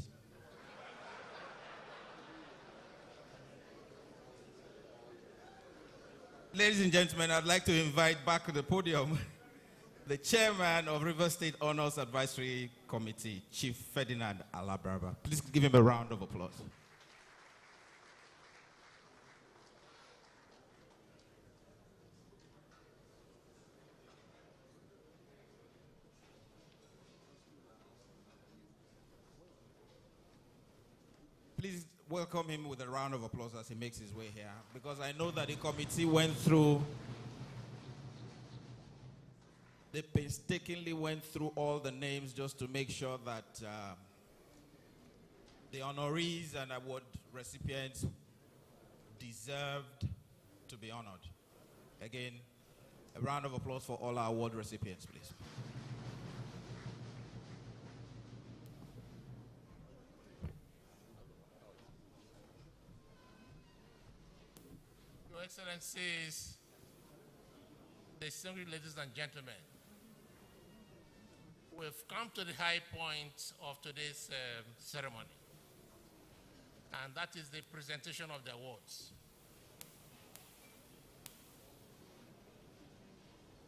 Ladies and gentlemen, I'd like to invite back to the podium the chairman of River State Honors Advisory Committee, Chief Ferdinand Alabraba. Please give him a round of applause. Please welcome him with a round of applause as he makes his way here, because I know that the committee they painstakingly went through all the names just to make sure that the honorees and award recipients deserved to be honored. Again, a round of applause for all our award recipients, please. Your Excellencies, distinguished ladies and gentlemen, we've come to the high point of today's ceremony, and that is the presentation of the awards.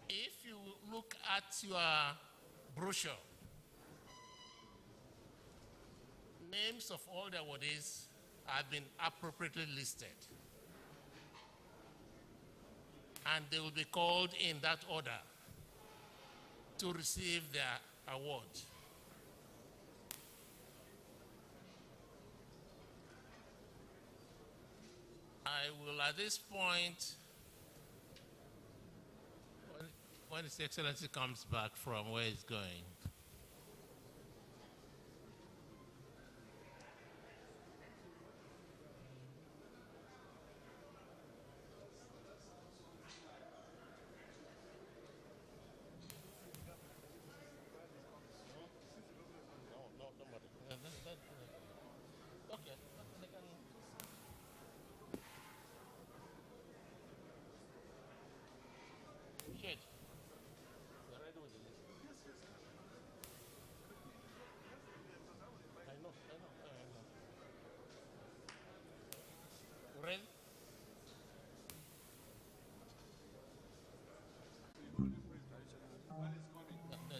If you look at your brochure, names of all the awardees have been appropriately listed, and they will be called in that order to receive their award. I will, at this point, when His Excellency comes back from where he's going,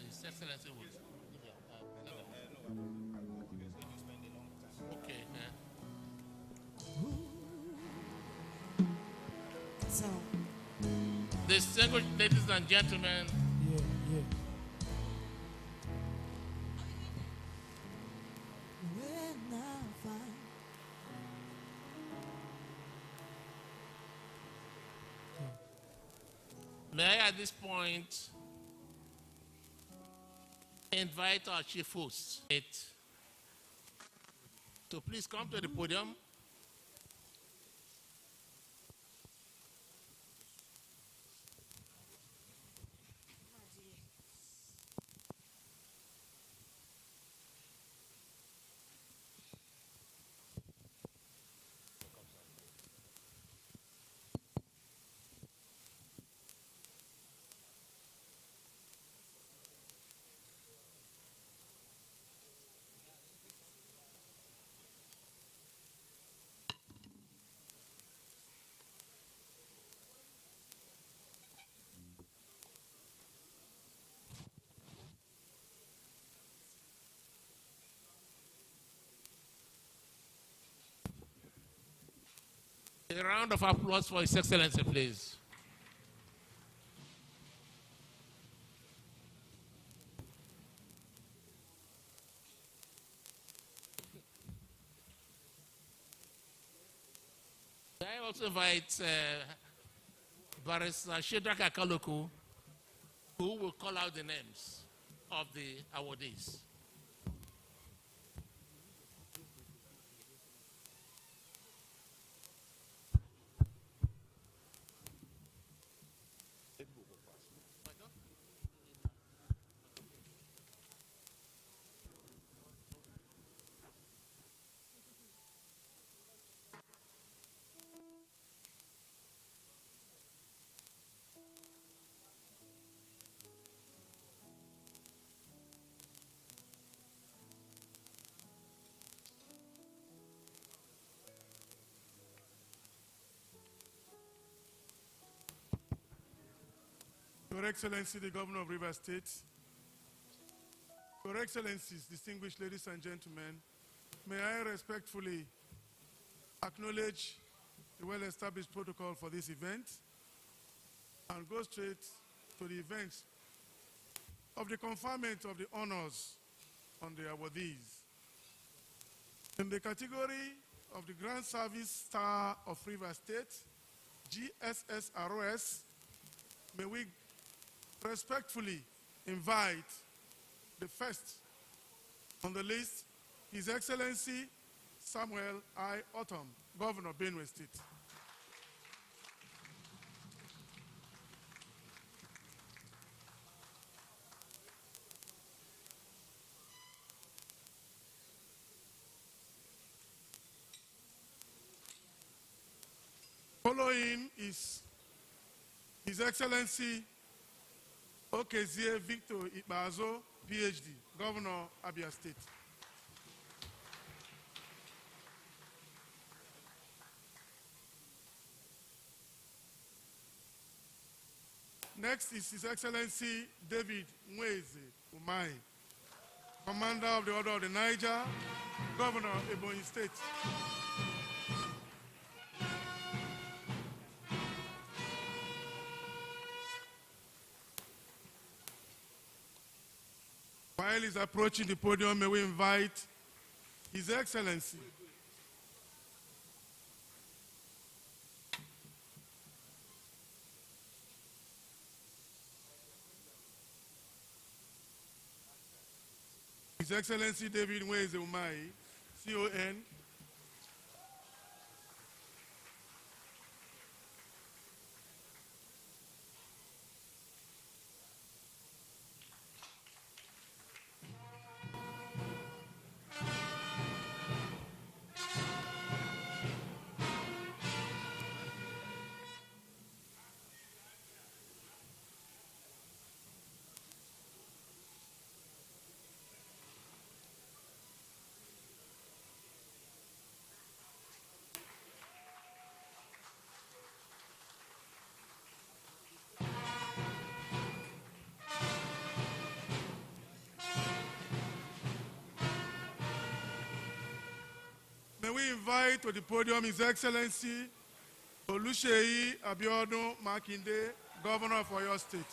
His Excellency will. Okay. So, Distinguished ladies and gentlemen, Yeah, yeah. may I at this point invite our chief host to please come to the podium. A round of applause for His Excellency, please. I also invite Barrister Shedrack Akaloku, who will call out the names of the awardees. Your Excellency, the Governor of Rivers State, Your Excellencies, distinguished ladies and gentlemen, may I respectfully acknowledge the well-established protocol for this event and go straight to the event of the conferment of the honors on the awardees. In the category of the Grand Service Star of Rivers State, GSSROS, may we respectfully invite the first on the list, His Excellency Samuel I. Autumn, Governor of Benue State. Following is His Excellency Okezie Victor Ikbazo, PhD, Governor, Abia State. Next is His Excellency David Mweze Umai, Commander of the Order of the Niger, Governor, Ebonyi State. While he's approaching the podium, may we invite His Excellency His Excellency David Mweze Umai, CON, may we invite to the podium His Excellency Oluseyi Abiodun Makinde, Governor of Oyo State.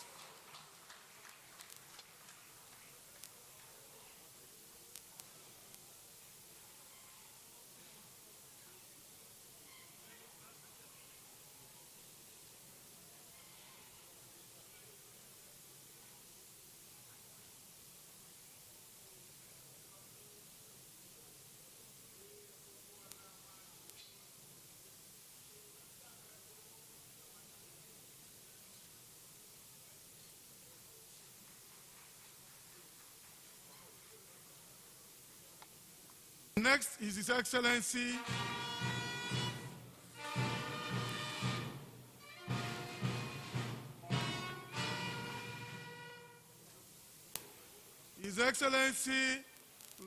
Next is His Excellency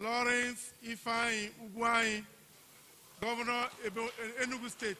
Lawrence Ifeanyi Ugwuanyi, Governor Enugu State.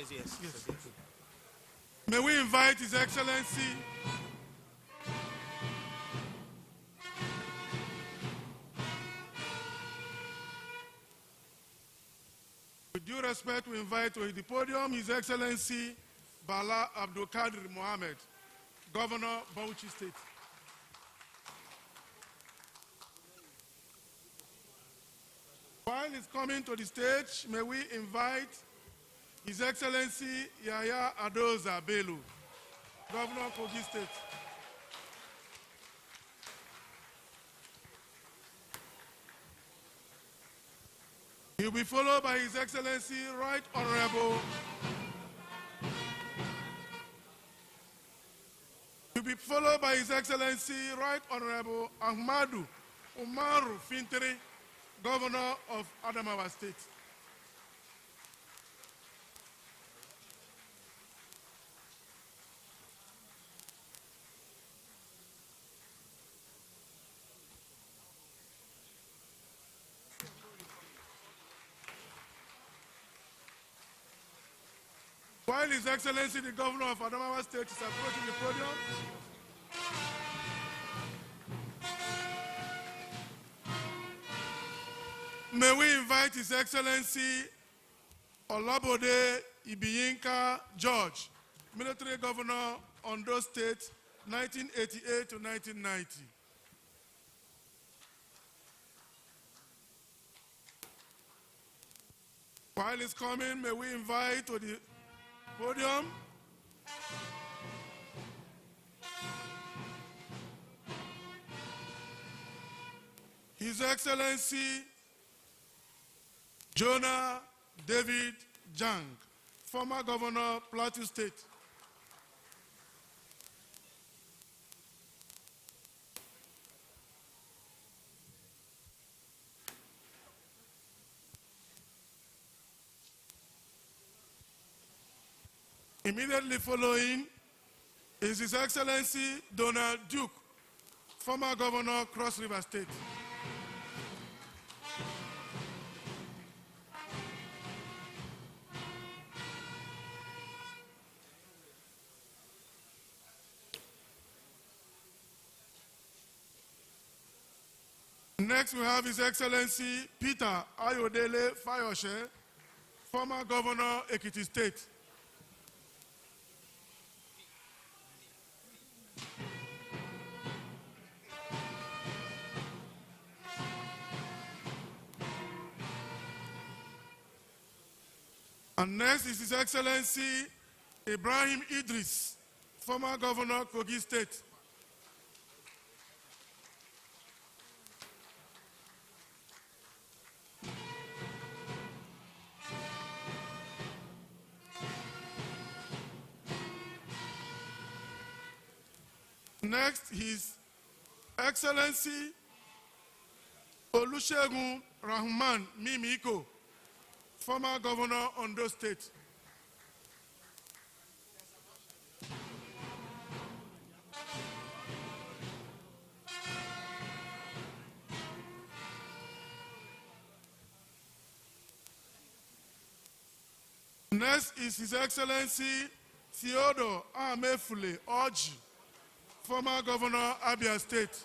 Says yes. Yes. Says yes. May we invite His Excellency with due respect, we invite to the podium His Excellency Bala Abdul Qadir Mohammed, Governor Bauchi State. While he's coming to the stage, may we invite His Excellency Yahaya Adoza Bello, Governor of Kogi State. He will be followed by His Excellency Right Honorable. He will be followed by His Excellency Right Honorable Ahmadu Umaru Fintiri, Governor of Adamawa State. While His Excellency the Governor of Adamawa State is approaching the podium, may we invite His Excellency Olabode Ibiyinka George, Military Governor, Ondo State, 1988 to 1990. While he's coming, may we invite to the podium His Excellency Jonah David Jang, former Governor, Plateau State. Immediately following is His Excellency Donald Duke, former Governor, Cross River State. Next, we have His Excellency Peter Ayodele Fayoshe, former Governor, Ekiti State. And next is His Excellency Ibrahim Idris, former Governor, Kogi State. Next, His Excellency Olusegun Rahman Mimiko, former governor Ondo State. Next is His Excellency Theodore Amefule Orji, former governor Abia State.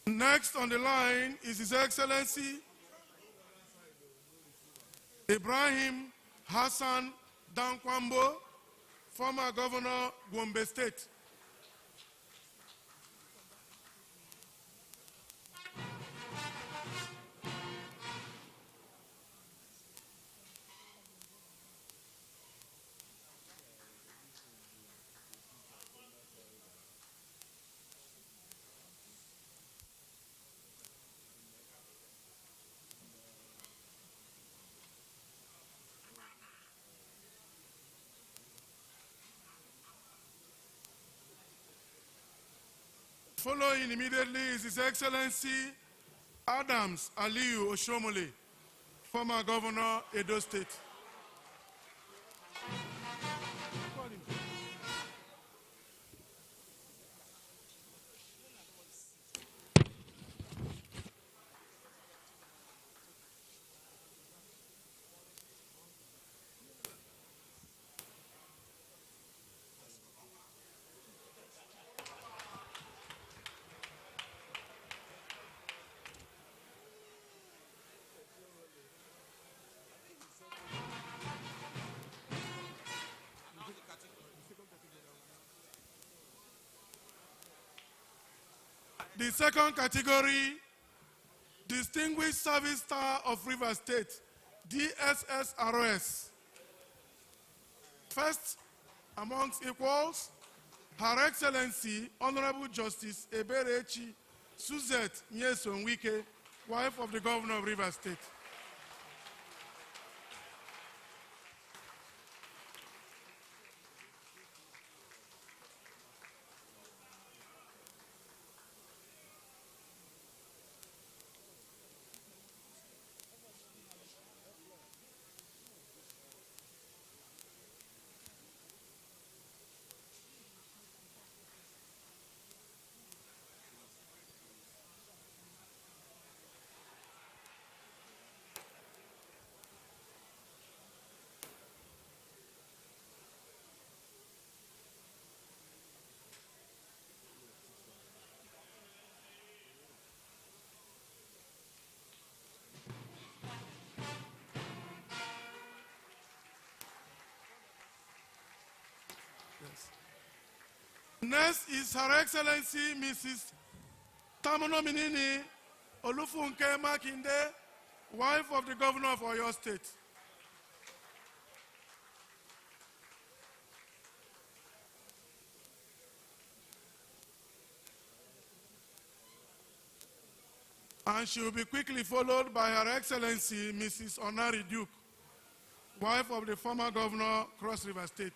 Next on the line is His Excellency Ibrahim Hassan Dankwambo, former governor Gombe State. Following immediately is His Excellency Adams Aliyu Oshiomhole, former governor Edo State. The second category, Distinguished Service Star of River State, DSSRS. First amongst equals, Her Excellency, Honorable Justice Eberechi Suzette Nyesom Wike, wife of the Governor of River State. Next is Her Excellency Mrs. Tamono Minini Olufunke Makinde, wife of the Governor of Oyo State. And she will be quickly followed by Her Excellency Mrs. Onari Duke, wife of the former Governor, Cross River State.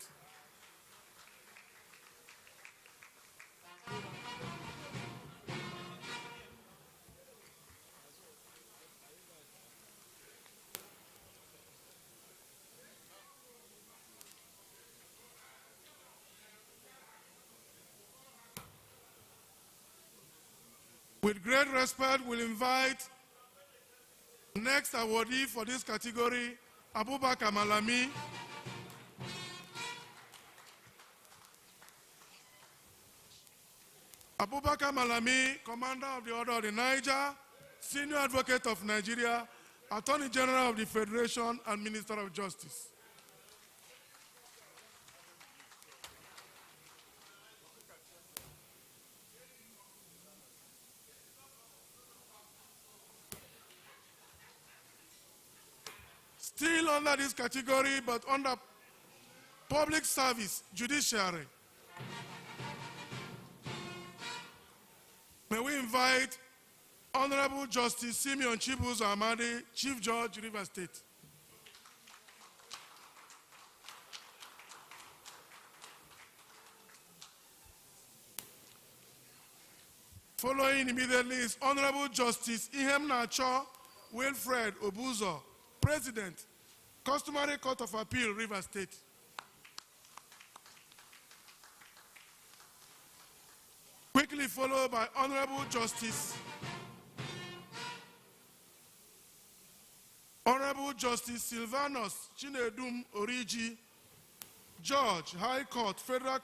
With great respect, we'll invite next awardee for this category, Abubakar Malami. Abubakar Malami, Commander of the Order of the Niger, Senior Advocate of Nigeria, Attorney General of the Federation, and Minister of Justice. Still under this category, but under public service, judiciary. May we invite Honorable Justice Simeon Chibuzo Amadi, Chief Judge, Rivers State. Following immediately is Honorable Justice Ihem Nacho Wilfred Obuzo, President, Customary Court of Appeal, Rivers State. Quickly followed by Honorable Justice Sylvanus Chinedum Origi, Judge, High Court, Federal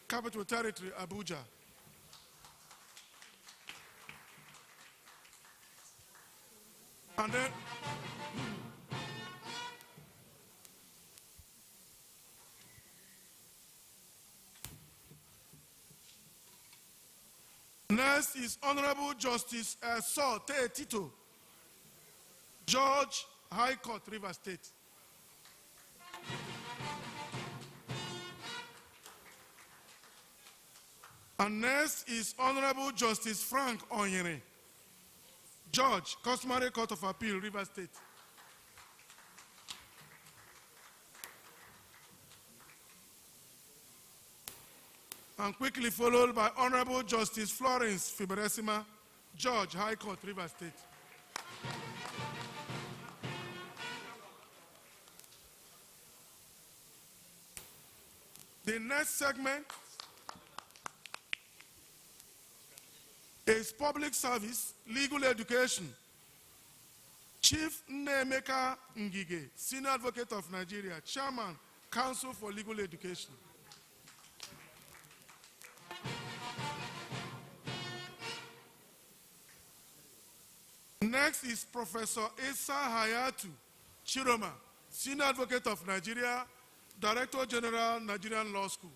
Capital Territory, Abuja. And then next is Honorable Justice Saul Te Tito, Judge, High Court, Rivers State. And next is Honorable Justice Frank Onyere, Judge, Customary Court of Appeal, Rivers State. And quickly followed by Honorable Justice Florence Fiberesima, Judge, High Court, Rivers State. The next segment is public service, legal education. Chief Nnemeka Ngige, Senior Advocate of Nigeria, Chairman, Council for Legal Education. Next is Professor Esa Hayatu Chiroma, Senior Advocate of Nigeria, Director General, Nigerian Law School.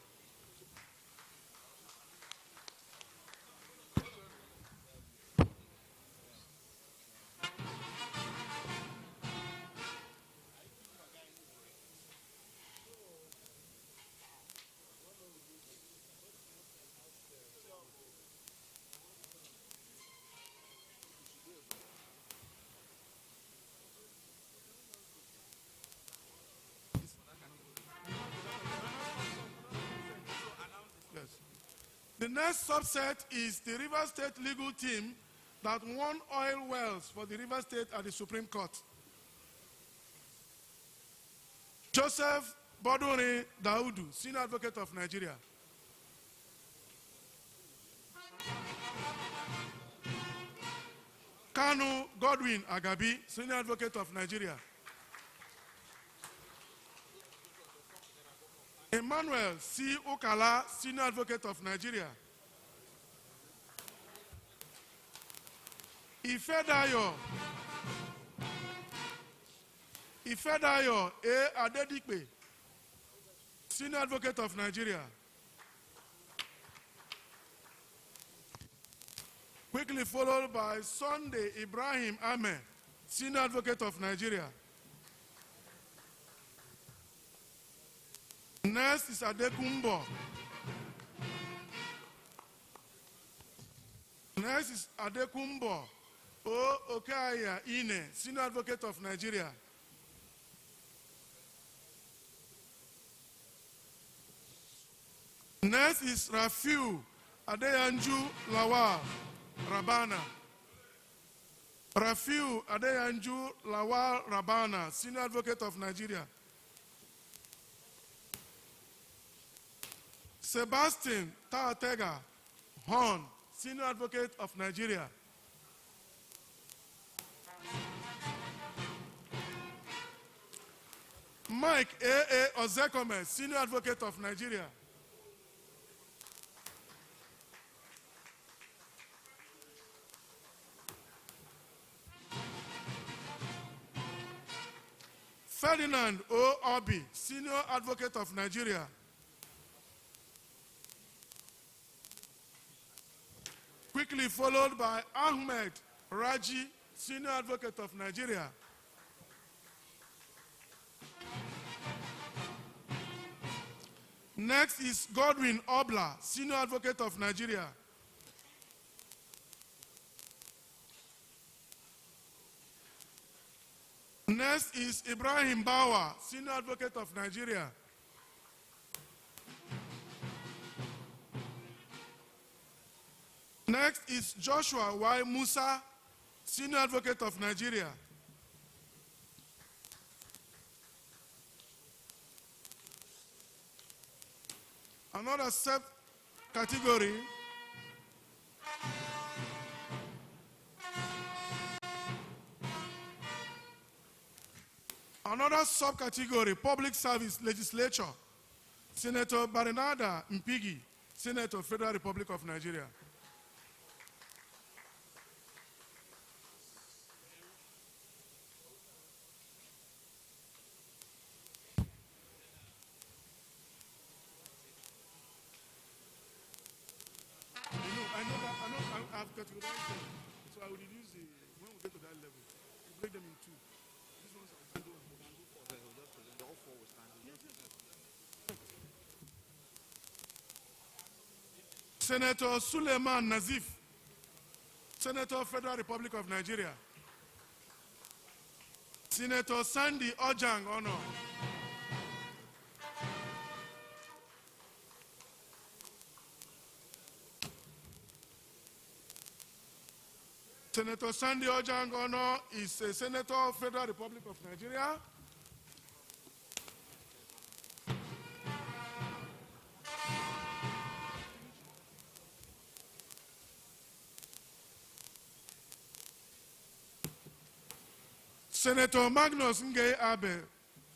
The next subset is the Rivers State legal team that won oil wells for the Rivers State at the Supreme Court. Joseph Bodori Daudu, Senior Advocate of Nigeria. Kanu Godwin Agabi, Senior Advocate of Nigeria. Emmanuel C. Okala, Senior Advocate of Nigeria. Ifedayo A. Adedikpe, Senior Advocate of Nigeria. Quickly followed by Sunday Ibrahim Ahmed, Senior Advocate of Nigeria. Next is Adekumbo. Next is Adekumbo O. Okaya Ine, Senior Advocate of Nigeria. Next is Rafiu Adeyanju Lawal Rabana. Rafiu Adeyanju Lawal Rabana, Senior Advocate of Nigeria. Sebastian Taatega Horn, Senior Advocate of Nigeria. Mike A.A. Ozekome, Senior Advocate of Nigeria. Ferdinand O. Obi, Senior Advocate of Nigeria. Quickly followed by Ahmed Raji, Senior Advocate of Nigeria. Next is Godwin Obla, Senior Advocate of Nigeria. Next is Ibrahim Bawa, Senior Advocate of Nigeria. Next is Joshua Y. Musa, Senior Advocate of Nigeria. Another sub-category public service legislature, Senator Barinada Mpigi, Senator, Federal Republic of Nigeria. I've categorized them, so I will reduce the, when we get to that level, we'll break them in two. These ones I can do for them, we'll just present all four will stand. Senator Suleiman Nazif, Senator, Federal Republic of Nigeria. Senator Sandy Ojang Ono. Senator Sandy Ojang Ono is a Senator of Federal Republic of Nigeria. Senator Magnus Ngei Abe,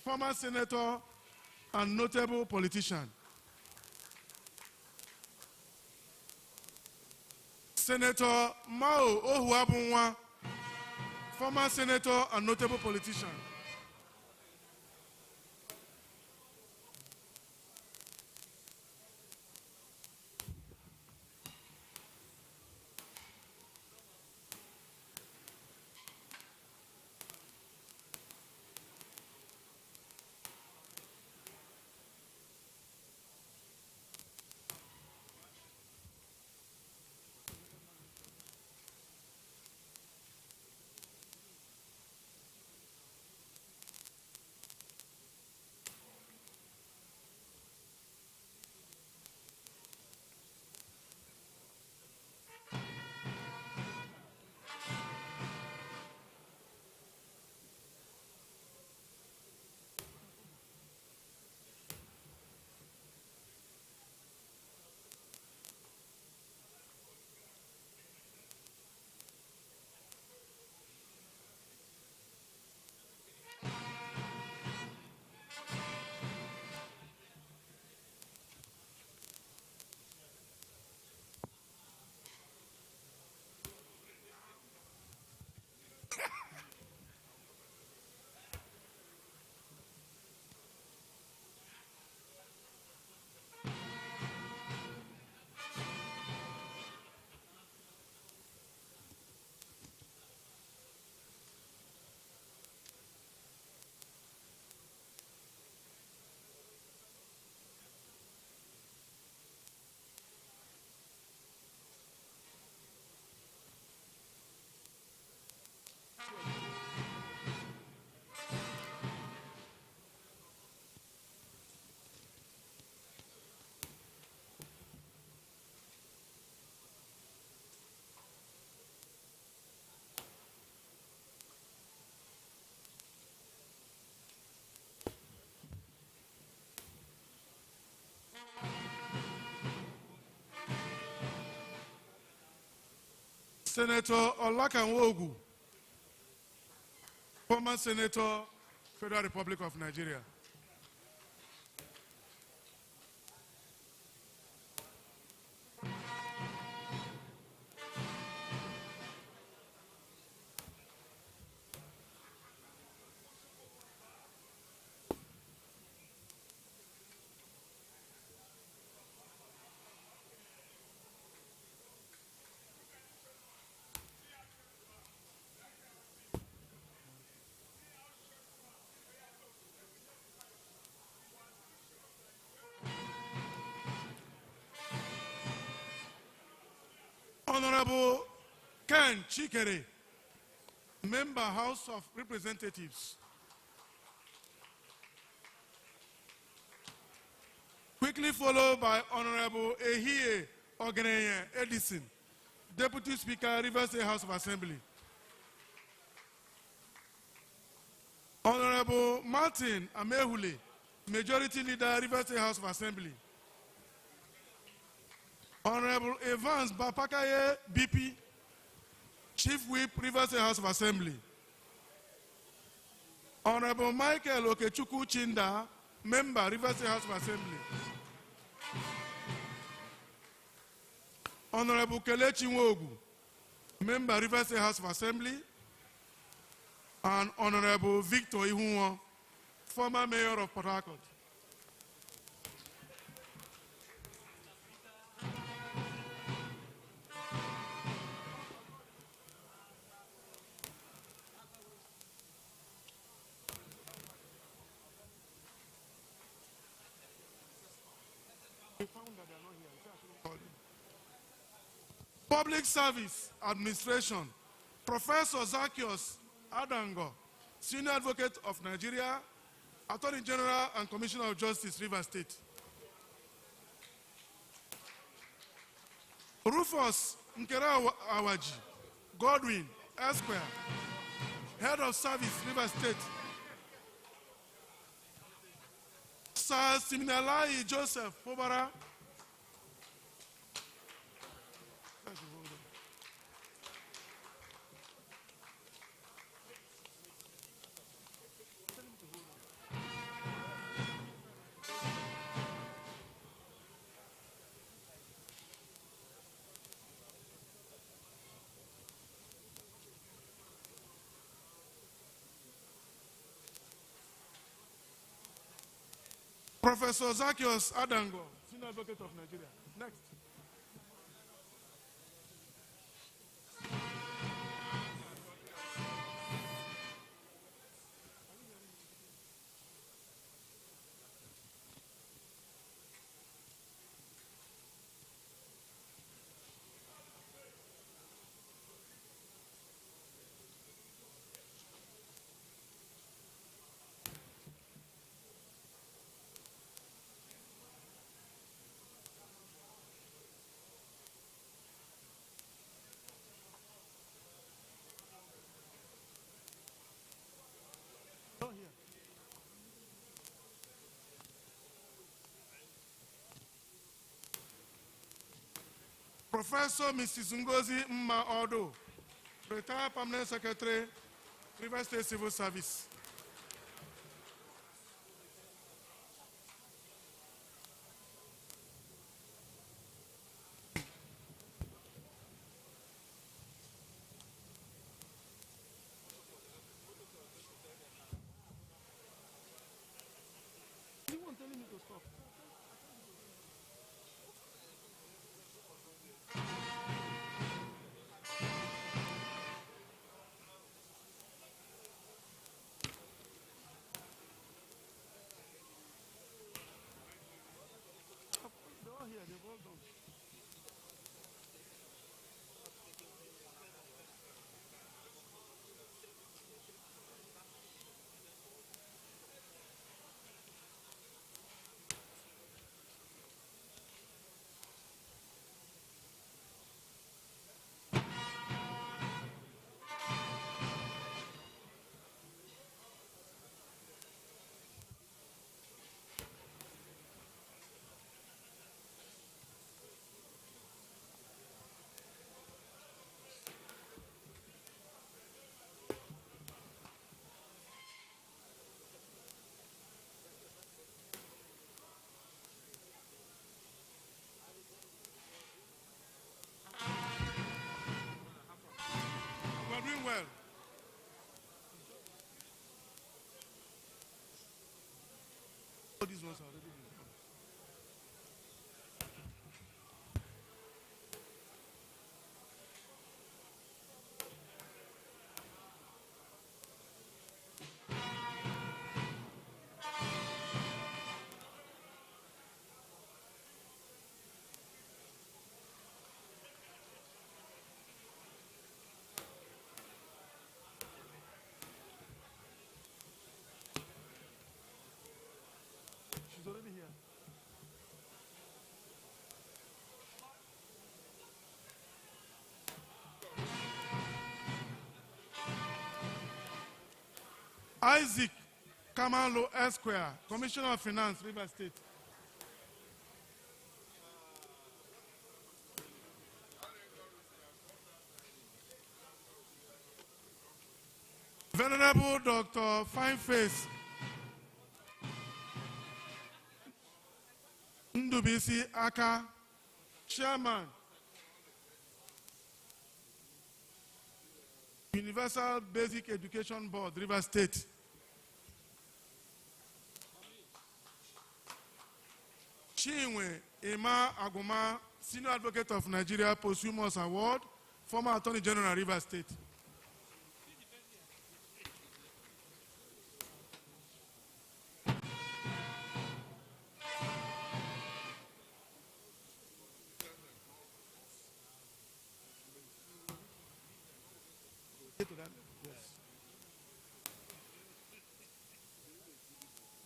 former senator and notable politician. Senator Mao Ohuabunwa, former senator and notable politician. Senator Olakanwogu, former Senator, Federal Republic of Nigeria. Honorable Ken Chikere, Member House of Representatives. Quickly followed by Honorable Ehie Ogeneye Edison, Deputy Speaker, Rivers State House of Assembly. Honorable Martin Amehule, Majority Leader, Rivers State House of Assembly. Honorable Evans Bapakaye BP, Chief Whip, Rivers State House of Assembly. Honorable Michael Okechukwu Chinda, Member, Rivers State House of Assembly. Honorable Kelechi Nwogu, Member, Rivers State House of Assembly. And Honorable Victor Ihunwo, former Mayor of Port Harcourt. Public Service Administration, Professor Zacchaeus Adango, Senior Advocate of Nigeria, Attorney General and Commissioner of Justice, Rivers State. Rufus Nkera Awaji, Godwin, Esquire, Head of Service, Rivers State. Sir Siminalai Joseph Pobara, Professor Zacchaeus Adango, Senior Advocate of Nigeria. Next. Professor Mrs. Ngozi Mma Odo, Retired Permanent Secretary, Rivers State Civil Service. Anyone telling me to stop? Here, they've all done. Isaac Kamalo Esquire, Commissioner of Finance, River State. Venerable Dr. Fineface Ndubisi Aka, Chairman, Universal Basic Education Board, River State. Chinwe Emma Aguma, Senior Advocate of Nigeria, Posthumous Award, former Attorney General, River State.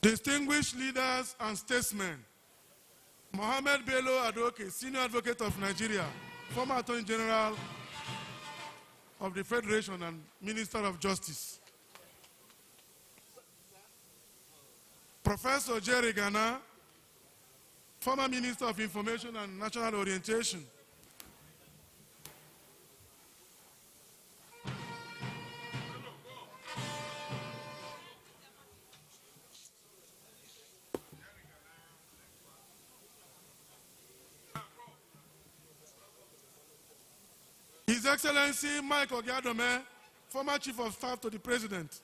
Distinguished leaders and statesmen, Mohammed Bello Adoke, Senior Advocate of Nigeria, former Attorney General of the Federation and Minister of Justice. Professor Jerry Gana, former Minister of Information and National Orientation. His Excellency Mike Ogiadome, former Chief of Staff to the President.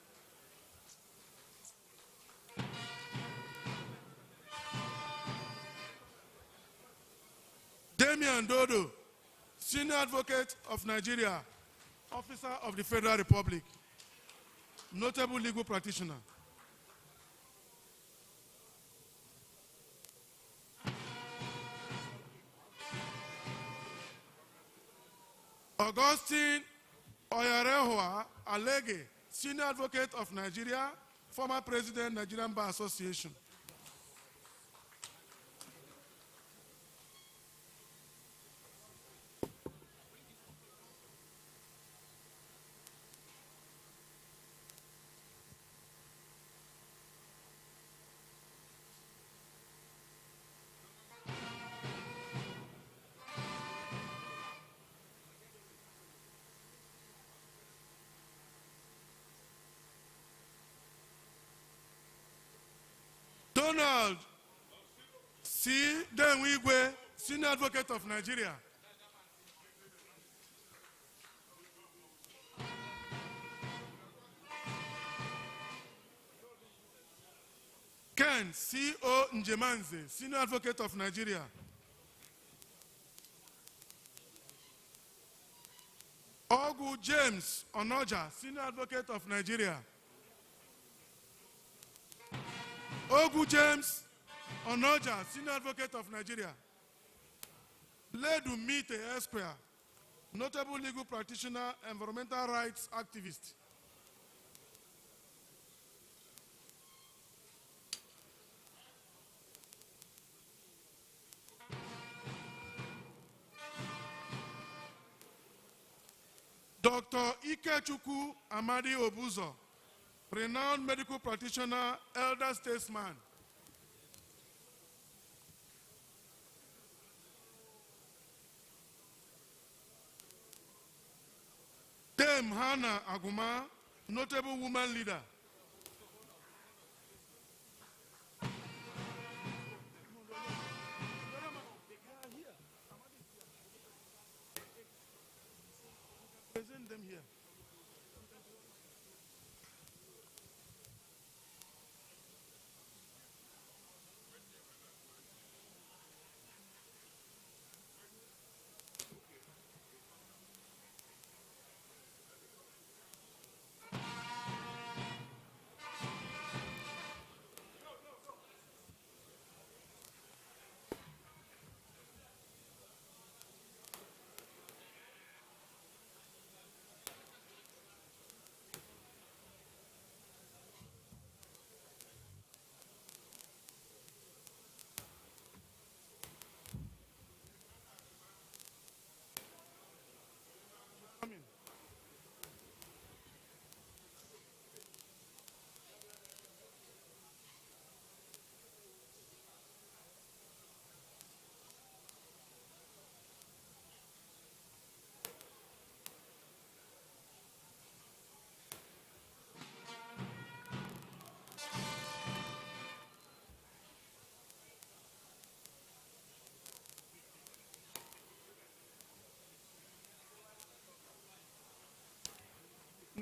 Damian Dodo, Senior Advocate of Nigeria, Officer of the Federal Republic, notable legal practitioner. Augustine Oyarehua Alege, Senior Advocate of Nigeria, former President, Nigerian Bar Association. Donald C. Denwigwe, Senior Advocate of Nigeria. Ken C. O. Njemanze, Senior Advocate of Nigeria. Ogu James Onoja, Senior Advocate of Nigeria. Ogu James Onoja, Senior Advocate of Nigeria. Ledu Mite Esquire, notable legal practitioner, environmental rights activist. Dr. Ikechukwu Amadi Obuzo, renowned medical practitioner, elder statesman. Dame Hannah Aguma, notable woman leader. Present them here.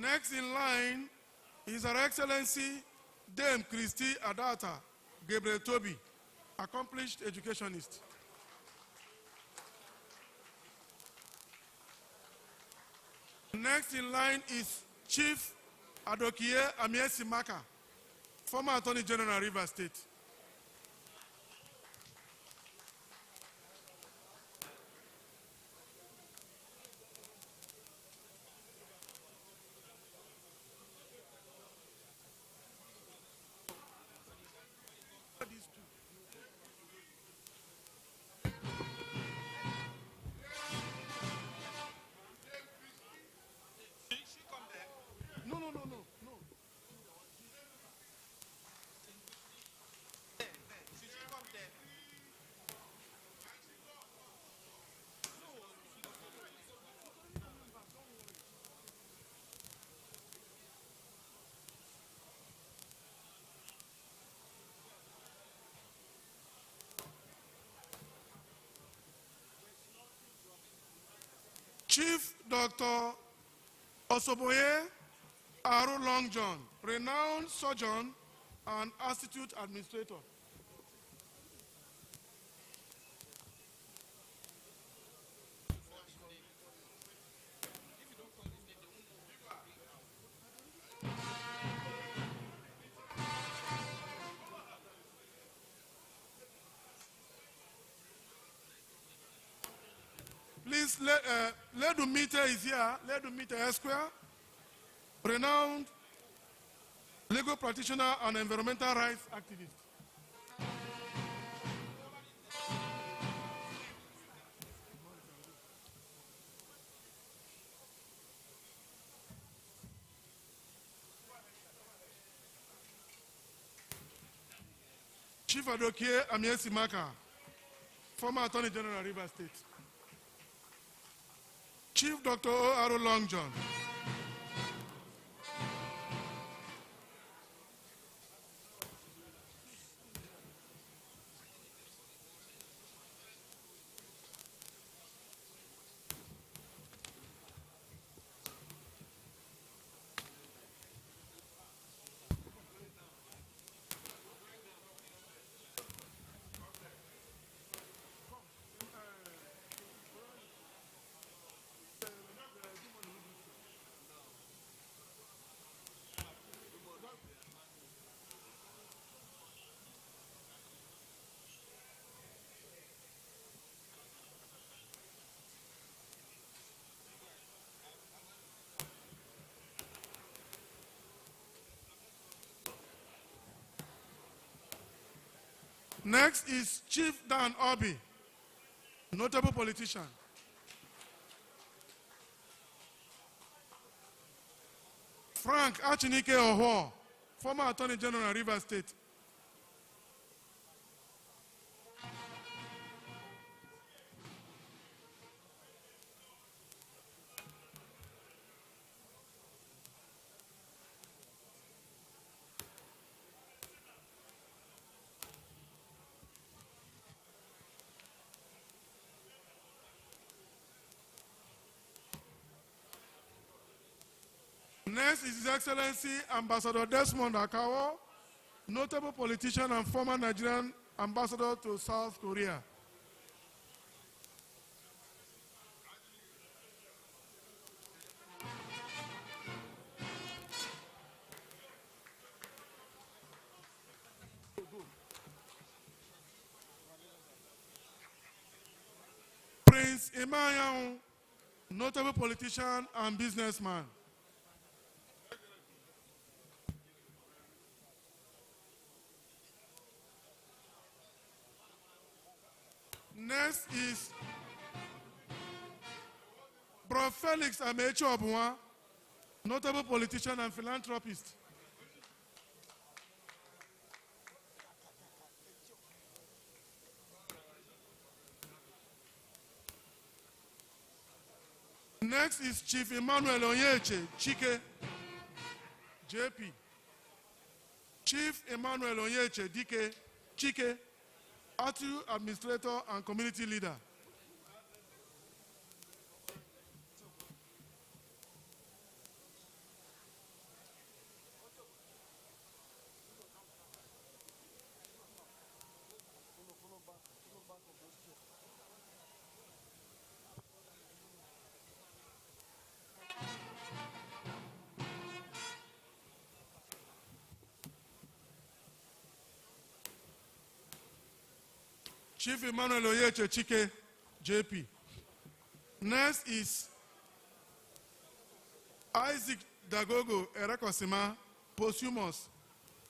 Next in line is Her Excellency Dame Christy Adata Gabriel Toby, accomplished educationist. Next in line is Chief Adokie Amiesi Maka, former Attorney General, Rivers State. No, no, no, no, no. Chief Dr. Oshiomhole Aru Long John, renowned surgeon and institute administrator. Please, Ledu Mite is here. Ledu Mite Esquire, renowned legal practitioner and environmental rights activist. Chief Adokie Amiesi Maka, former Attorney General, Rivers State. Chief Dr. O. Long John. Next is Chief Dan Obi, notable politician. Frank Achinike Oho, former Attorney General, Rivers State. Next is His Excellency Ambassador Desmond Akawo, notable politician and former Nigerian ambassador to South Korea. Prince Imayang, notable politician and businessman. Next is Bro Felix Amechi Obunwa, notable politician and philanthropist. Next is Chief Emmanuel Onyeche Chike, JP. Chief Emmanuel Onyeche Dike Chike, Atu administrator and community leader. Chief Emmanuel Oyeche Chike, JP. Next is Isaac Dagogo Erekosima, posthumous,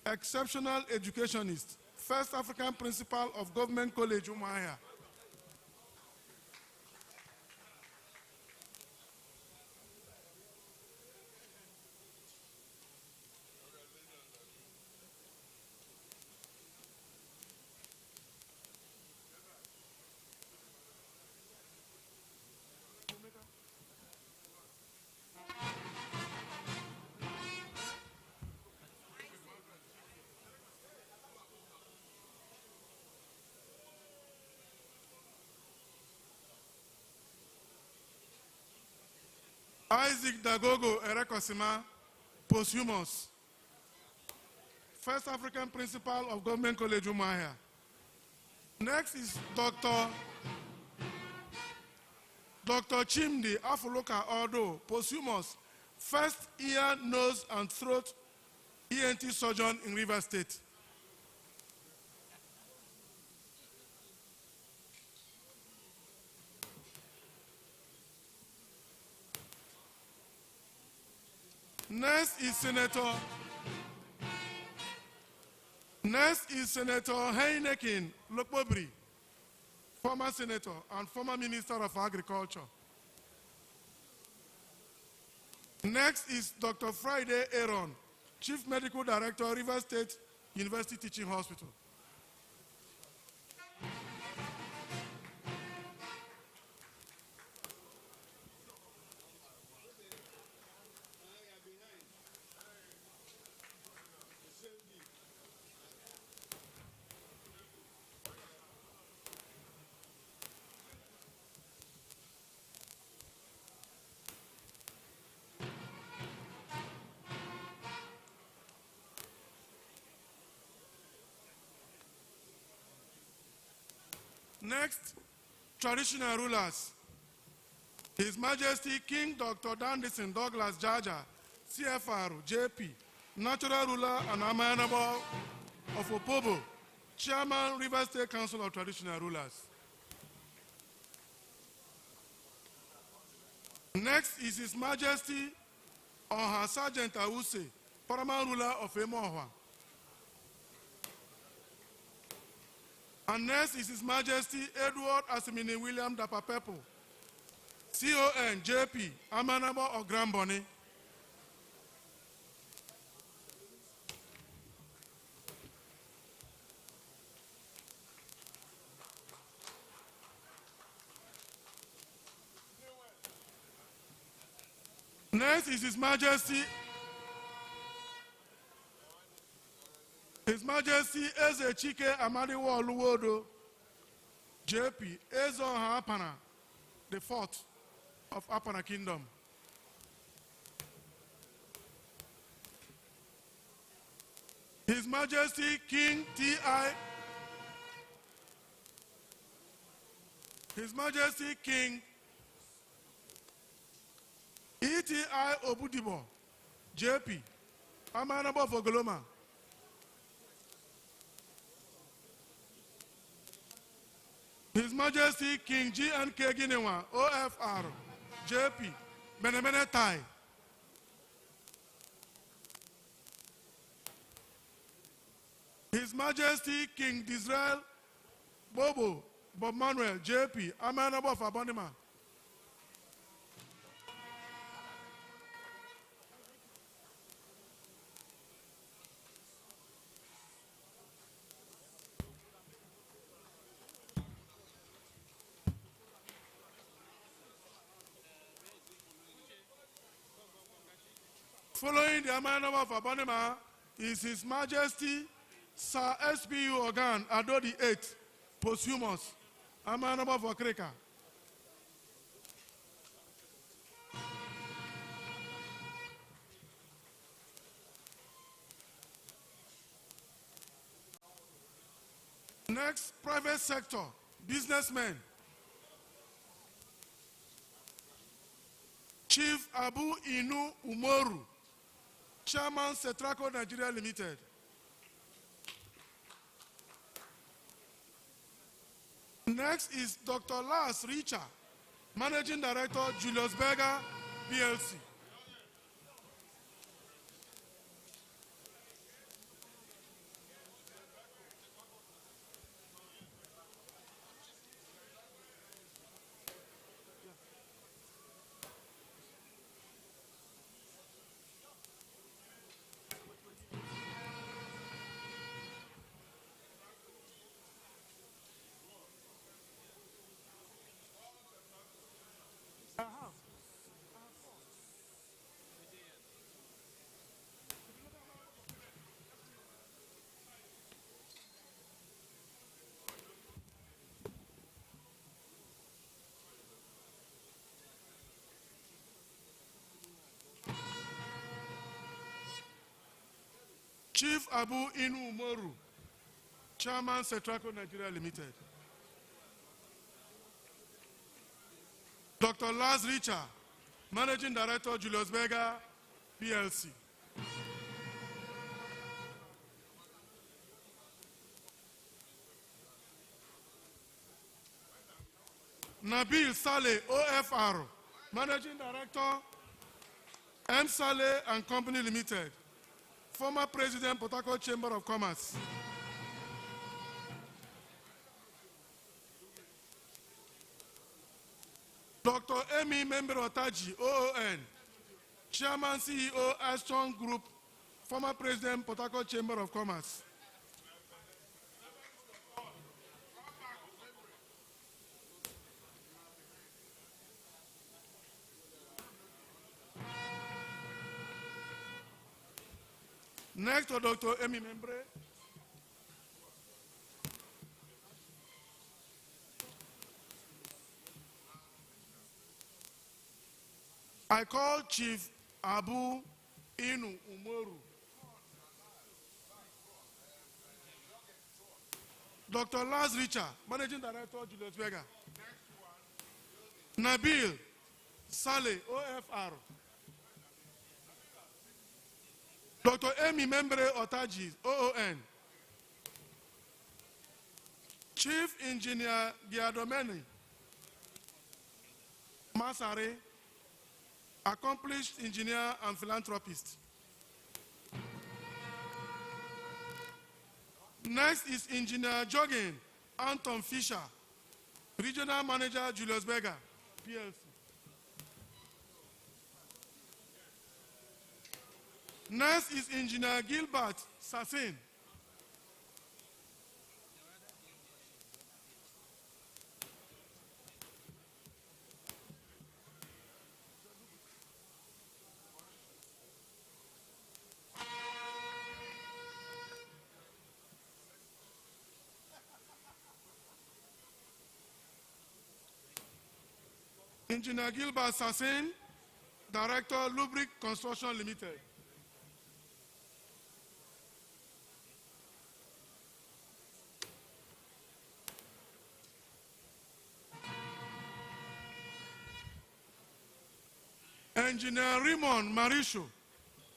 exceptional educationist, first African principal of Government College, Yahaya. Isaac Dagogo Erekosima, posthumous, first African principal of Government College, Yahaya. Next is Dr. Chimdi Afoloka Odo, posthumous, first ear, nose, and throat ENT surgeon in Rivers State. Next is Senator Heinekin Lokbobri, former senator and former minister of agriculture. Next is Dr. Friday Aaron, chief medical director, Rivers State University Teaching Hospital. Next, traditional rulers. His Majesty King Dr. Dandison Douglas Jaja, CFR, JP, natural ruler and amenable of Opobo, Chairman, Rivers State Council of Traditional Rulers. Next is His Majesty Oha Sergeant Awuse, paramount ruler of Emohwa. And next is His Majesty Edward Asimini William Dapapepo, CON JP, Amanabo of Gramboni. Next is His Majesty Eze Chike Amadiwo Oluwodo, JP, Ezoha Apana, the fourth of Apana Kingdom. His Majesty King T.I. His Majesty King E.T.I. Obudibo, JP, Amanabo for Goloma. His Majesty King G.N.K. Ginewa, OFR, JP, Benemene Tai. His Majesty King Disrael Bobo, Bob Manuel, JP, Amanabo of Abonima. Following the Amanabo of Abonima is His Majesty Sir S.P.U. Organ Adodi 8, posthumous, Amanabo of Okreka. Next, private sector, businessmen. Chief Abu Inu Umoru, Chairman Cetraco Nigeria Limited. Next is Dr. Lars Richa, Managing Director, Julius Berger, PLC. Chief Abu Inu Umoru, Chairman, Cetraco Nigeria Limited. Dr. Lars Richa, Managing Director, Julius Berger, PLC. Nabil Saleh, OFR, Managing Director, M. Saleh and Company Limited. Former President, Port Harcourt Chamber of Commerce. Dr. Emi Member Otaji, OON, Chairman, CEO, Ashton Group, former President, Port Harcourt Chamber of Commerce. Next to Dr. Emi Membre. I call Chief Abu Inu Umoru. Dr. Lars Richa, Managing Director, Julius Berger. Nabil Saleh, OFR. Dr. Emi Membre Otaji, OON. Chief Engineer Giadomeni Masare, accomplished engineer and philanthropist. Next is Engineer Jogging Anton Fisher, Regional Manager, Julius Berger, PLC. Next is Engineer Gilbert Sassin. Engineer Gilbert Sassin, Director, Lubric Construction Limited. Engineer Raymond Marisho,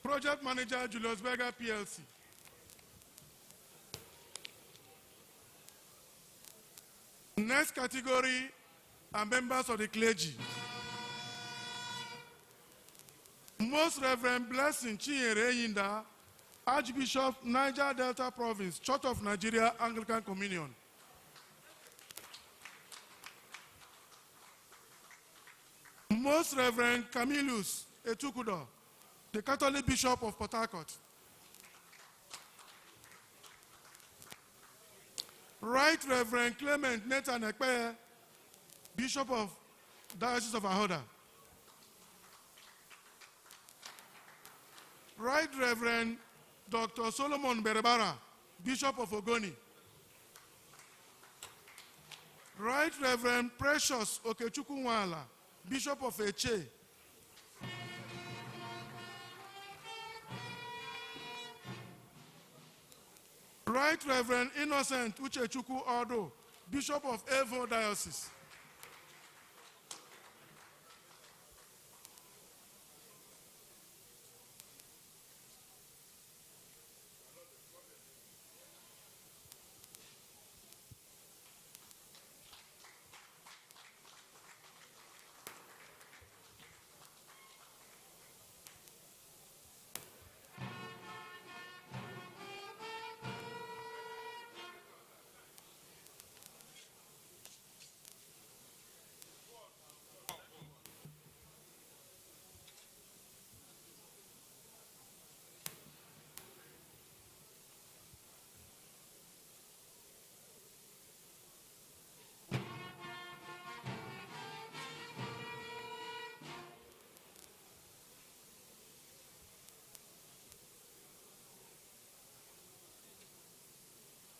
Project Manager, Julius Berger, PLC. Next category are members of the clergy. Most Reverend Blessing Chinyere Yinda, Archbishop, Niger Delta Province, Church of Nigeria, Anglican Communion. Most Reverend Camillus Etukudo, the Catholic Bishop of Port Harcourt. Right Reverend Clement Nathan Ekpe, Bishop of Diocese of Ahoda. Right Reverend Dr. Solomon Berebara, Bishop of Ogoni. Right Reverend Precious Okechukwu Nwala, Bishop of Eche. Right Reverend Innocent Uchechukwu Odo, Bishop of Evo Diocese.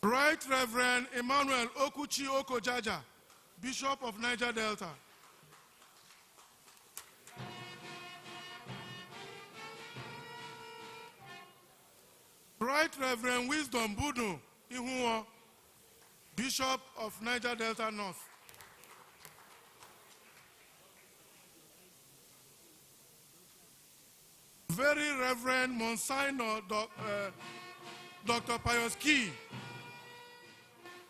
Right Reverend Emmanuel Okuchi Okojaja, Bishop of Niger Delta. Right Reverend Wisdom Budu Ihuo, Bishop of Niger Delta North. Very Reverend Monsignor Dr. Pius Key,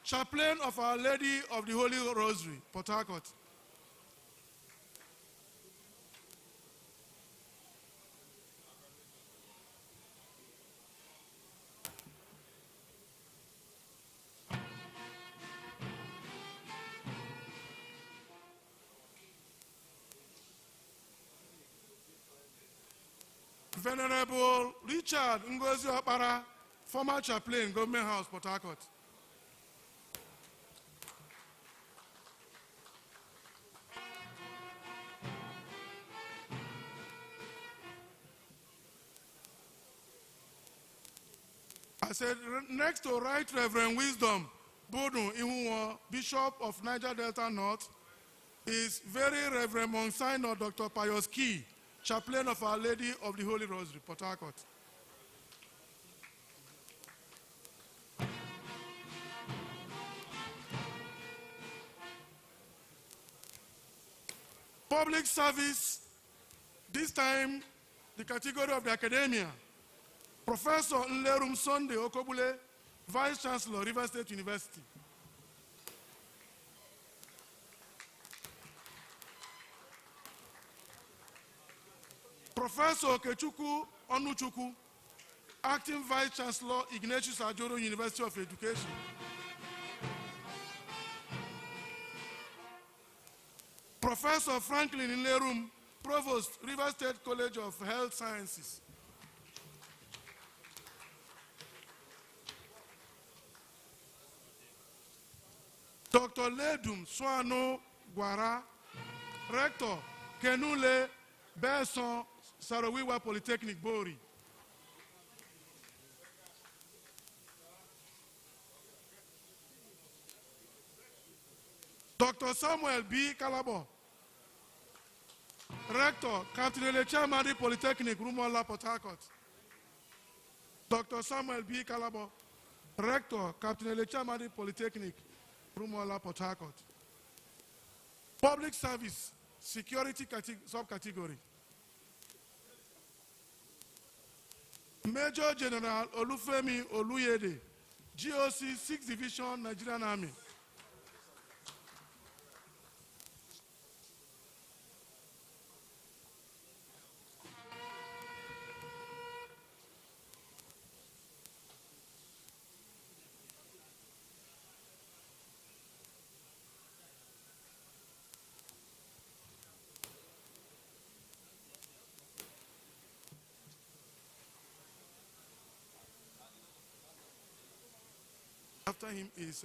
Chaplain of Our Lady of the Holy Rosary, Port Harcourt. Venerable Richard Ngozi Okpara, former chaplain, Government House, Port Harcourt. I said, next to Right Reverend Wisdom Bodu Ihuwa, Bishop of Niger Delta North, is Very Reverend Monsignor Dr. Pius Key, Chaplain of Our Lady of the Holy Rosary, Port Harcourt. Public service, this time the category of the academia. Professor Nlerum Sunday Okobule, Vice Chancellor, Rivers State University. Professor Okechukwu Onuchukwu, Acting Vice Chancellor, Ignatius Ajoro University of Education. Professor Franklin Nlerum, Provost, Rivers State College of Health Sciences. Dr. Ledum Swano Gwara, Rector, Kenule Beson Sarawiwa Polytechnic Bori. Dr. Samuel B. Calabo, Rector, Captain Elechamadi Polytechnic, Rumola, Port Harcourt. Dr. Samuel B. Calabo, Rector, Captain Elechamadi Polytechnic, Rumola, Port Harcourt. Public Service, Security Subcategory. Major General Olufemi Oluyede, GOC 6th Division, Nigerian Army. After him is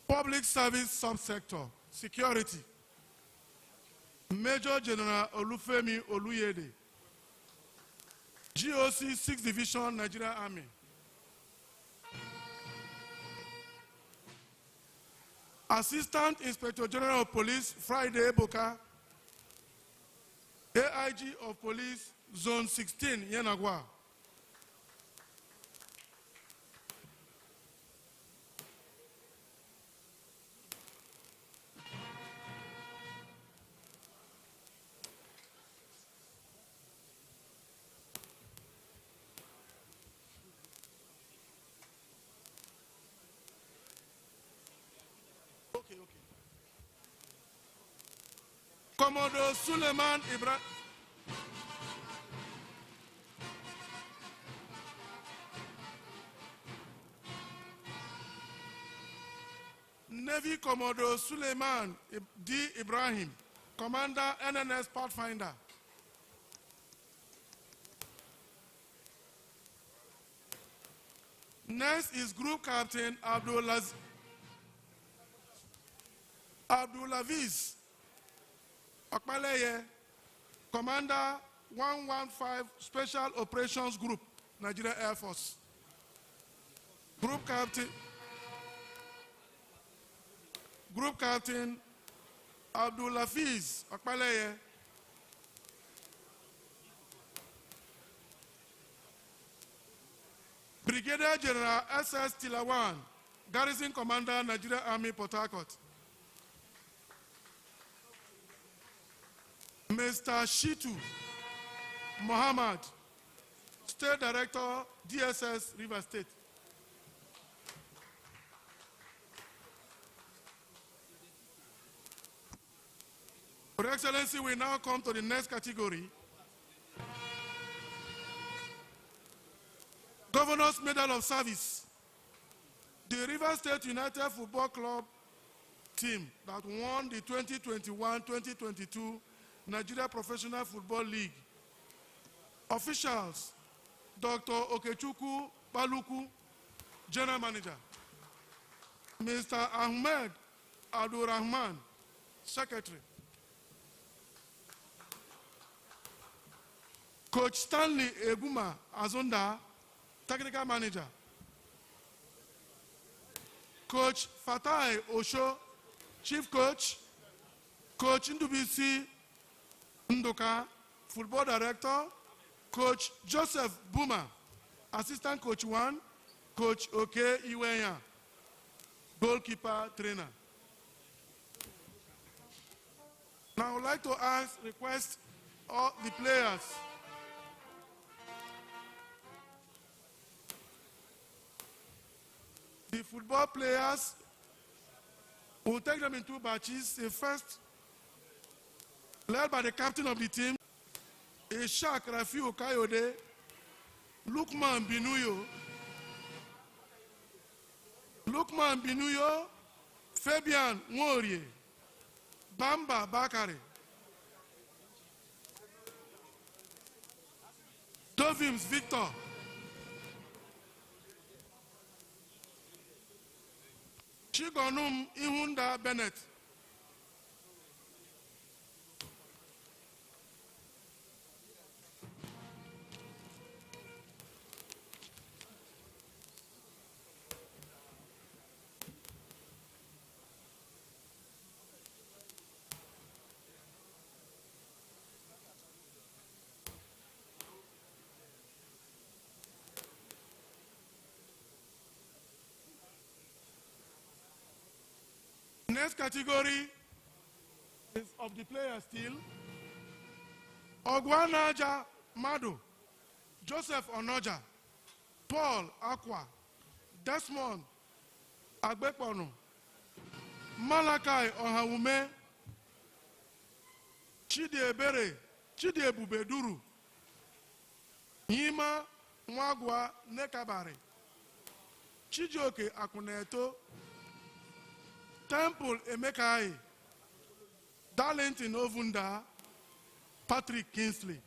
Public Service Subsector, Security. Major General Olufemi Oluyede, GOC 6th Division, Nigerian Army. Assistant Inspector General of Police, Friday Eboka, AIG of Police, Zone 16, Yenagwa. Commodore Suleiman Ibrahim. Navy Commodore Suleiman D. Ibrahim, Commander NNS Pathfinder. Next is Group Captain Abdulaziz Okmaleye, Commander 115 Special Operations Group, Nigeria Air Force. Group Captain Abdulaziz Okmaleye, Brigadier General SS Tilawan, Garrison Commander, Nigeria Army, Port Harcourt. Mr. Shitu Muhammad, State Director, DSS, River State. Your Excellency, we now come to the next category. Governor's Medal of Service. The River State United Football Club team that won the 2021-2022 Nigeria Professional Football League. Officials, Dr. Okechukwu Baluku, General Manager. Mr. Ahmed Abdul Rahman, Secretary. Coach Stanley Eguma Azunda, Technical Manager. Coach Fatai Osho, Chief Coach. Coach Ndubisi Ndoka, Football Director. Coach Joseph Buma, Assistant Coach 1. Coach Oke Iwenya, Goalkeeper Trainer. Now I would like to request all the players the football players, will take them in two batches. The first, led by the captain of the team, Ishak Rafiu Kayode, Lukman Binuyo, Fabian Morie, Bamba Bakare, Dovims Victor, Chigonum Ihunda Bennett. Next category is of the players still. Ogwanaja Madu, Joseph Onoja, Paul Aqua, Desmond Agbepono, Malakai Ohaume, Chidi Ebere, Chidi Ebubeduru, Yima Mwagwa Nekabare, Chijioke Akuneto, Temple Emekai, Darlington Ovunda, Patrick Kingsley.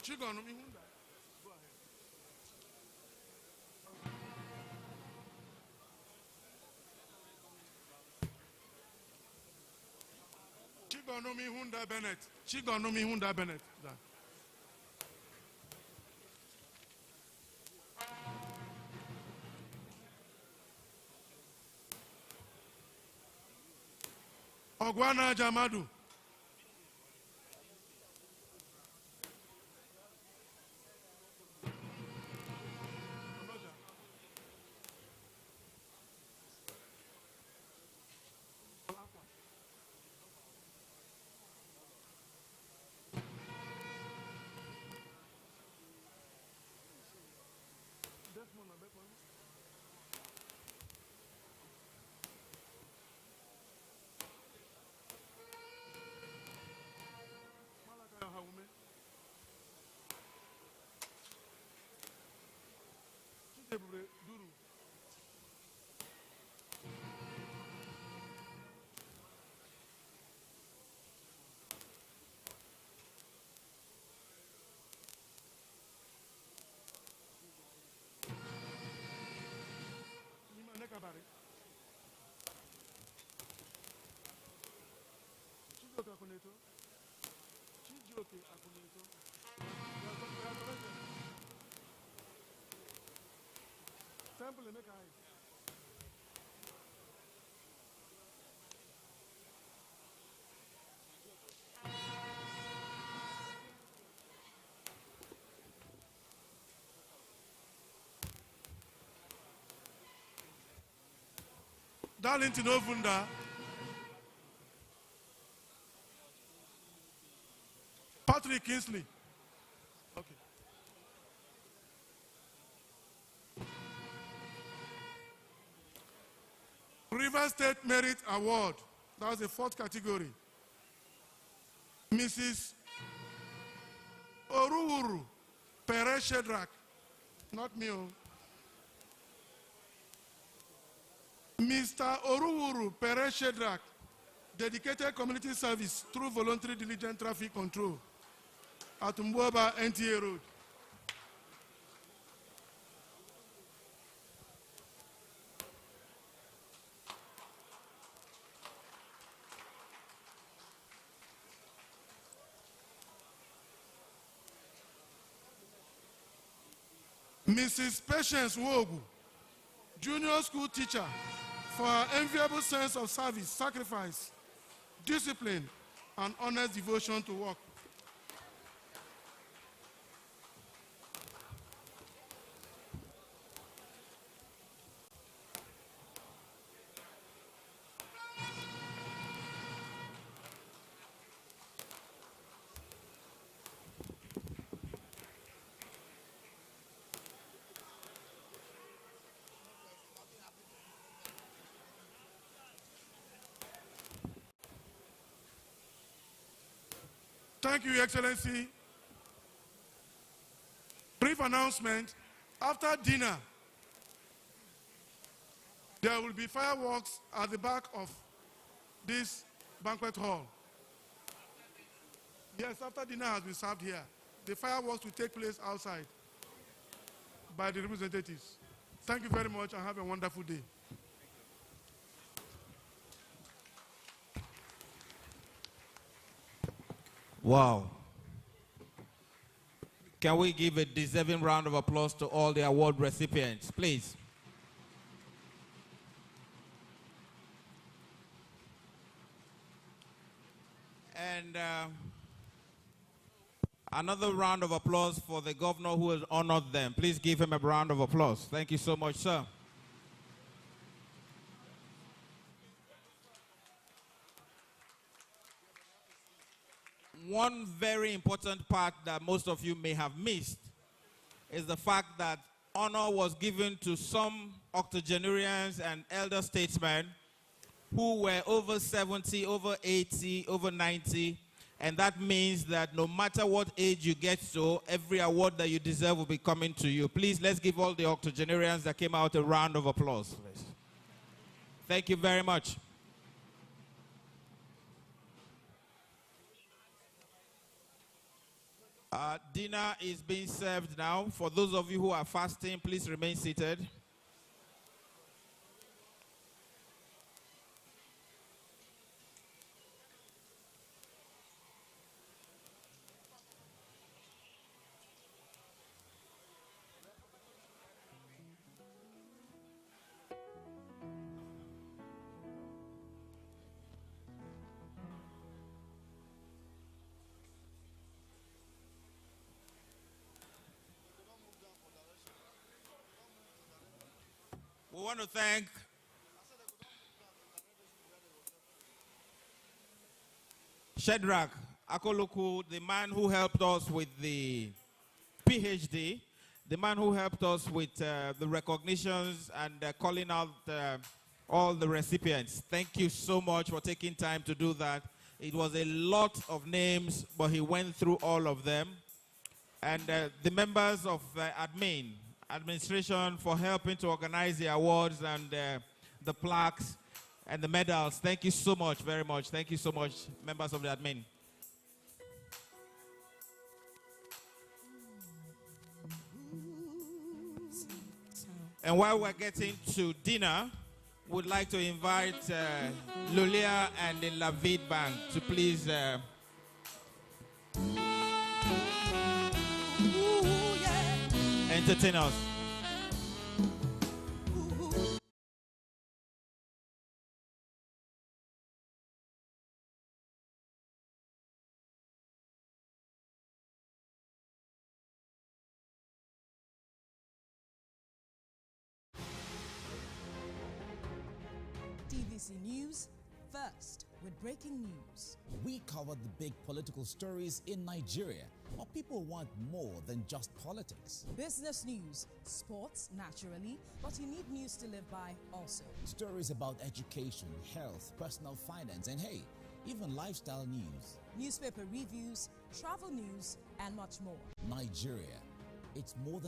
Chigono Mihunda. Go ahead. Chigono Mihunda Bennett. Chigono Mihunda Bennett. Da. Ogwana Jamadu. Darlington Ovunda. Patrick Kingsley. Okay. River State Merit Award. That was the fourth category. Mrs. Oruwuru Perez Shedrack. Not me. Mr. Oruwuru Perez Shedrack. Dedicated community service through voluntary diligent traffic control at Mboba NTA Road. Mrs. Patience Wogu, junior school teacher, for her enviable sense of service, sacrifice, discipline, and honest devotion to work. Thank you, Your Excellency. Brief announcement. After dinner, there will be fireworks at the back of this banquet hall. Yes, after dinner has been served here, the fireworks will take place outside by the representatives. Thank you very much and have a wonderful day. Wow. Can we give a deserving round of applause to all the award recipients, please? And another round of applause for the governor who has honored them. Please give him a round of applause. Thank you so much, sir. One very important part that most of you may have missed is the fact that honor was given to some octogenarians and elder statesmen who were over 70, over 80, over 90, and that means that no matter what age you get to, every award that you deserve will be coming to you. Please, let's give all the octogenarians that came out a round of applause, please. Thank you very much. Dinner is being served now. For those of you who are fasting, please remain seated. We want to thank Shedrack Akoluku, the man who helped us with the PhD, the man who helped us with the recognitions and calling out all the recipients. Thank you so much for taking time to do that. It was a lot of names, but he went through all of them. And the members of administration for helping to organize the awards and the plaques and the medals. Thank you so much, very much. Thank you so much, members of the admin. And while we're getting to dinner, we'd like to invite Lulia and the Lavid Band to please entertain us. TVC News, first with breaking news. We cover the big political stories in Nigeria, but people want more than just politics. Business news, sports, naturally, but you need news to live by also. Stories about education, health, personal finance, and hey, even lifestyle news. Newspaper reviews, travel news, and much more. Nigeria, it's more than